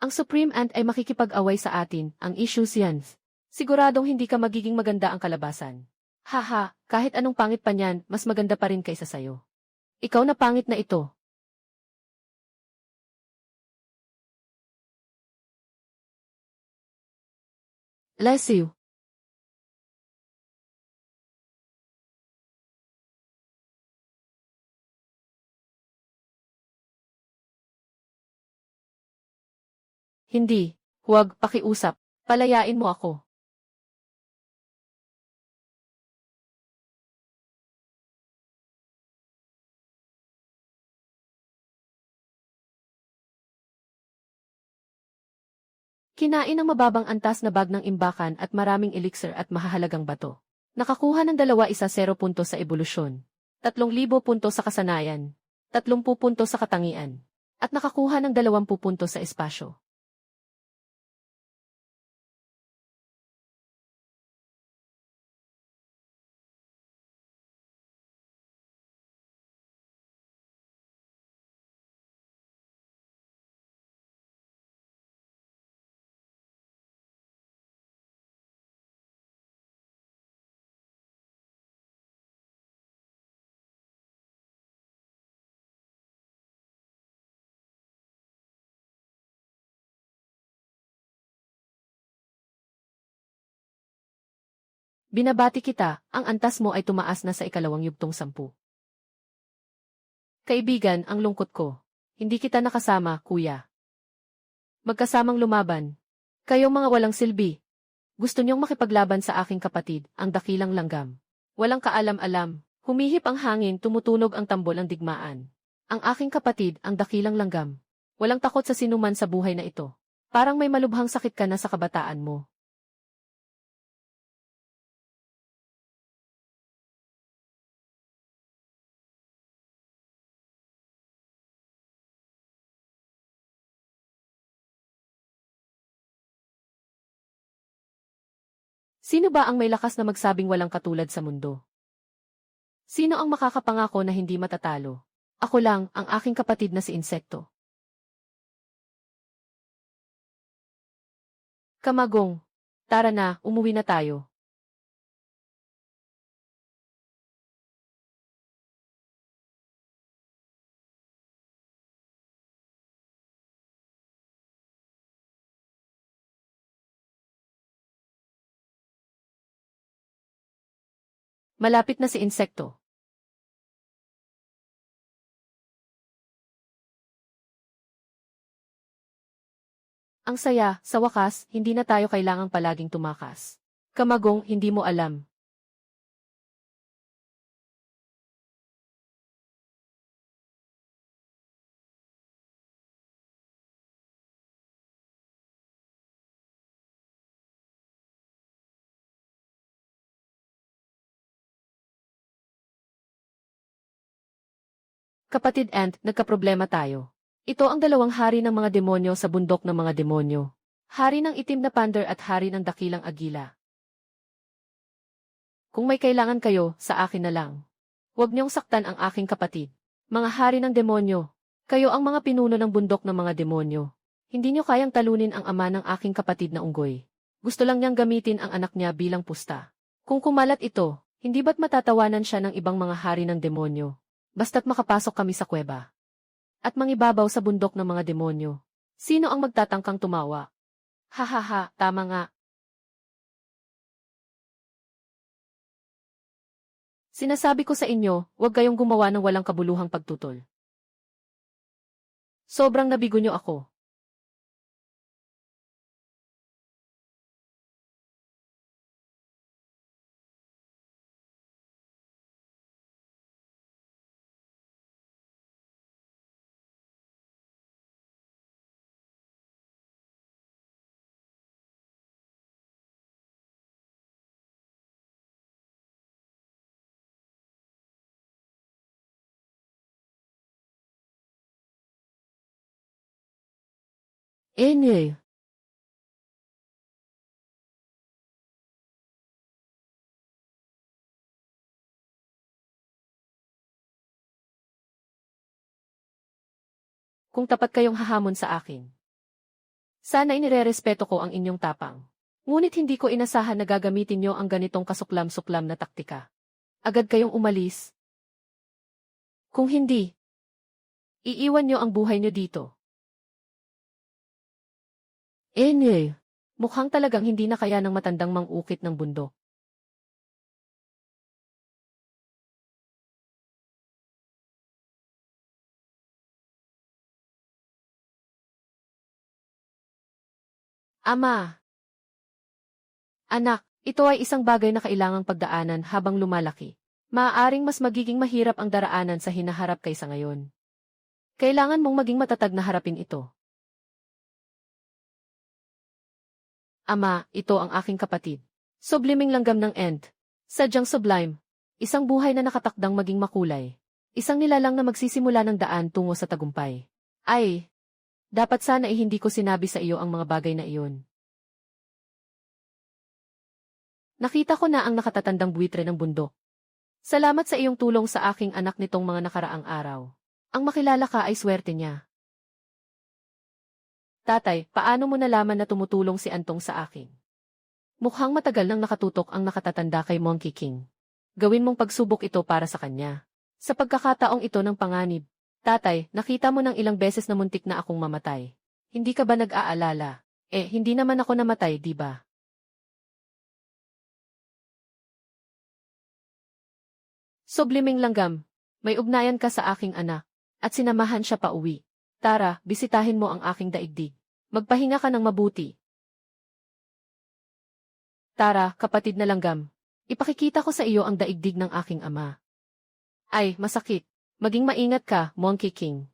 Ang Supreme Ant ay makikipag-away sa atin, ang issues yan. Siguradong hindi ka magiging maganda ang kalabasan. Haha, kahit anong pangit pa niyan, mas maganda pa rin kaysa sayo. Ikaw na pangit na ito. Lesiu. Hindi. Huwag, pakiusap. Palayain mo ako. Kinain ng mababang antas na bag ng imbakan at maraming elixir at mahahalagang bato. Nakakuha ng 2-1 puntos sa ebolusyon. 3,000 puntos sa kasanayan. 30 puntos sa katangian. At nakakuha ng 20 puntos sa espasyo. Binabati kita, ang antas mo ay tumaas na sa 2,10. Kaibigan, ang lungkot ko. Hindi kita nakasama, kuya. Magkasamang lumaban. Kayong mga walang silbi. Gusto niyong makipaglaban sa aking kapatid, ang dakilang langgam. Walang kaalam-alam. Humihip ang hangin, tumutunog ang tambol ng digmaan. Ang aking kapatid, ang dakilang langgam. Walang takot sa sinuman sa buhay na ito. Parang may malubhang sakit ka na sa kabataan mo. Sino ba ang may lakas na magsabing walang katulad sa mundo? Sino ang makakapangako na hindi matatalo? Ako lang, ang aking kapatid na si Insekto. Kamagong. Tara na, umuwi na tayo. Malapit na si insekto. Ang saya, sa wakas, hindi na tayo kailangang palaging tumakas. Kamagong, hindi mo alam. Kapatid Ant, nagkaproblema tayo. Ito ang dalawang hari ng mga demonyo sa bundok ng mga demonyo. Hari ng itim na pander at hari ng dakilang agila. Kung may kailangan kayo, sa akin na lang. Huwag niyong saktan ang aking kapatid. Mga hari ng demonyo, kayo ang mga pinuno ng bundok ng mga demonyo. Hindi niyo kayang talunin ang ama ng aking kapatid na unggoy. Gusto lang niyang gamitin ang anak niya bilang pusta. Kung kumalat ito, hindi ba't matatawanan siya ng ibang mga hari ng demonyo? Basta't makapasok kami sa kuweba. At mangibabaw sa bundok ng mga demonyo. Sino ang magtatangkang tumawa? Hahaha, tama nga. Sinasabi ko sa inyo, huwag kayong gumawa ng walang kabuluhang pagtutol. Sobrang nabigo niyo ako. Nye. Kung tapat kayong hahamon sa akin. Sana inirerespeto ko ang inyong tapang. Ngunit hindi ko inasahan na gagamitin nyo ang ganitong kasuklam-suklam na taktika. Agad kayong umalis. Kung hindi, iiwan nyo ang buhay nyo dito. Nye. Mukhang talagang hindi na kaya ng matandang mang-ukit ng bundok. Ama! Anak, ito ay isang bagay na kailangang pagdaanan habang lumalaki. Maaaring mas magiging mahirap ang daraanan sa hinaharap kaysa ngayon. Kailangan mong maging matatag na harapin ito. Ama, ito ang aking kapatid. Subliming langgam ng End. Sadyang sublime. Isang buhay na nakatakdang maging makulay. Isang nilalang na magsisimula ng daan tungo sa tagumpay. Ay, dapat sana ay hindi ko sinabi sa iyo ang mga bagay na iyon. Nakita ko na ang nakatatandang buwitre ng bundok. Salamat sa iyong tulong sa aking anak nitong mga nakaraang araw. Ang makilala ka ay swerte niya. Tatay, paano mo nalaman na tumutulong si Antong sa akin? Mukhang matagal nang nakatutok ang nakatatanda kay Monkey King. Gawin mong pagsubok ito para sa kanya. Sa pagkakataong ito ng panganib, tatay, nakita mo ng ilang beses na muntik na akong mamatay. Hindi ka ba nag-aalala? Hindi naman ako namatay, di ba? Subliming langgam, may ugnayan ka sa aking anak, at sinamahan siya pa uwi. Tara, bisitahin mo ang aking daigdig. Magpahinga ka ng mabuti. Tara, kapatid na langgam. Ipakikita ko sa iyo ang daigdig ng aking ama. Ay, masakit. Maging maingat ka, Monkey King.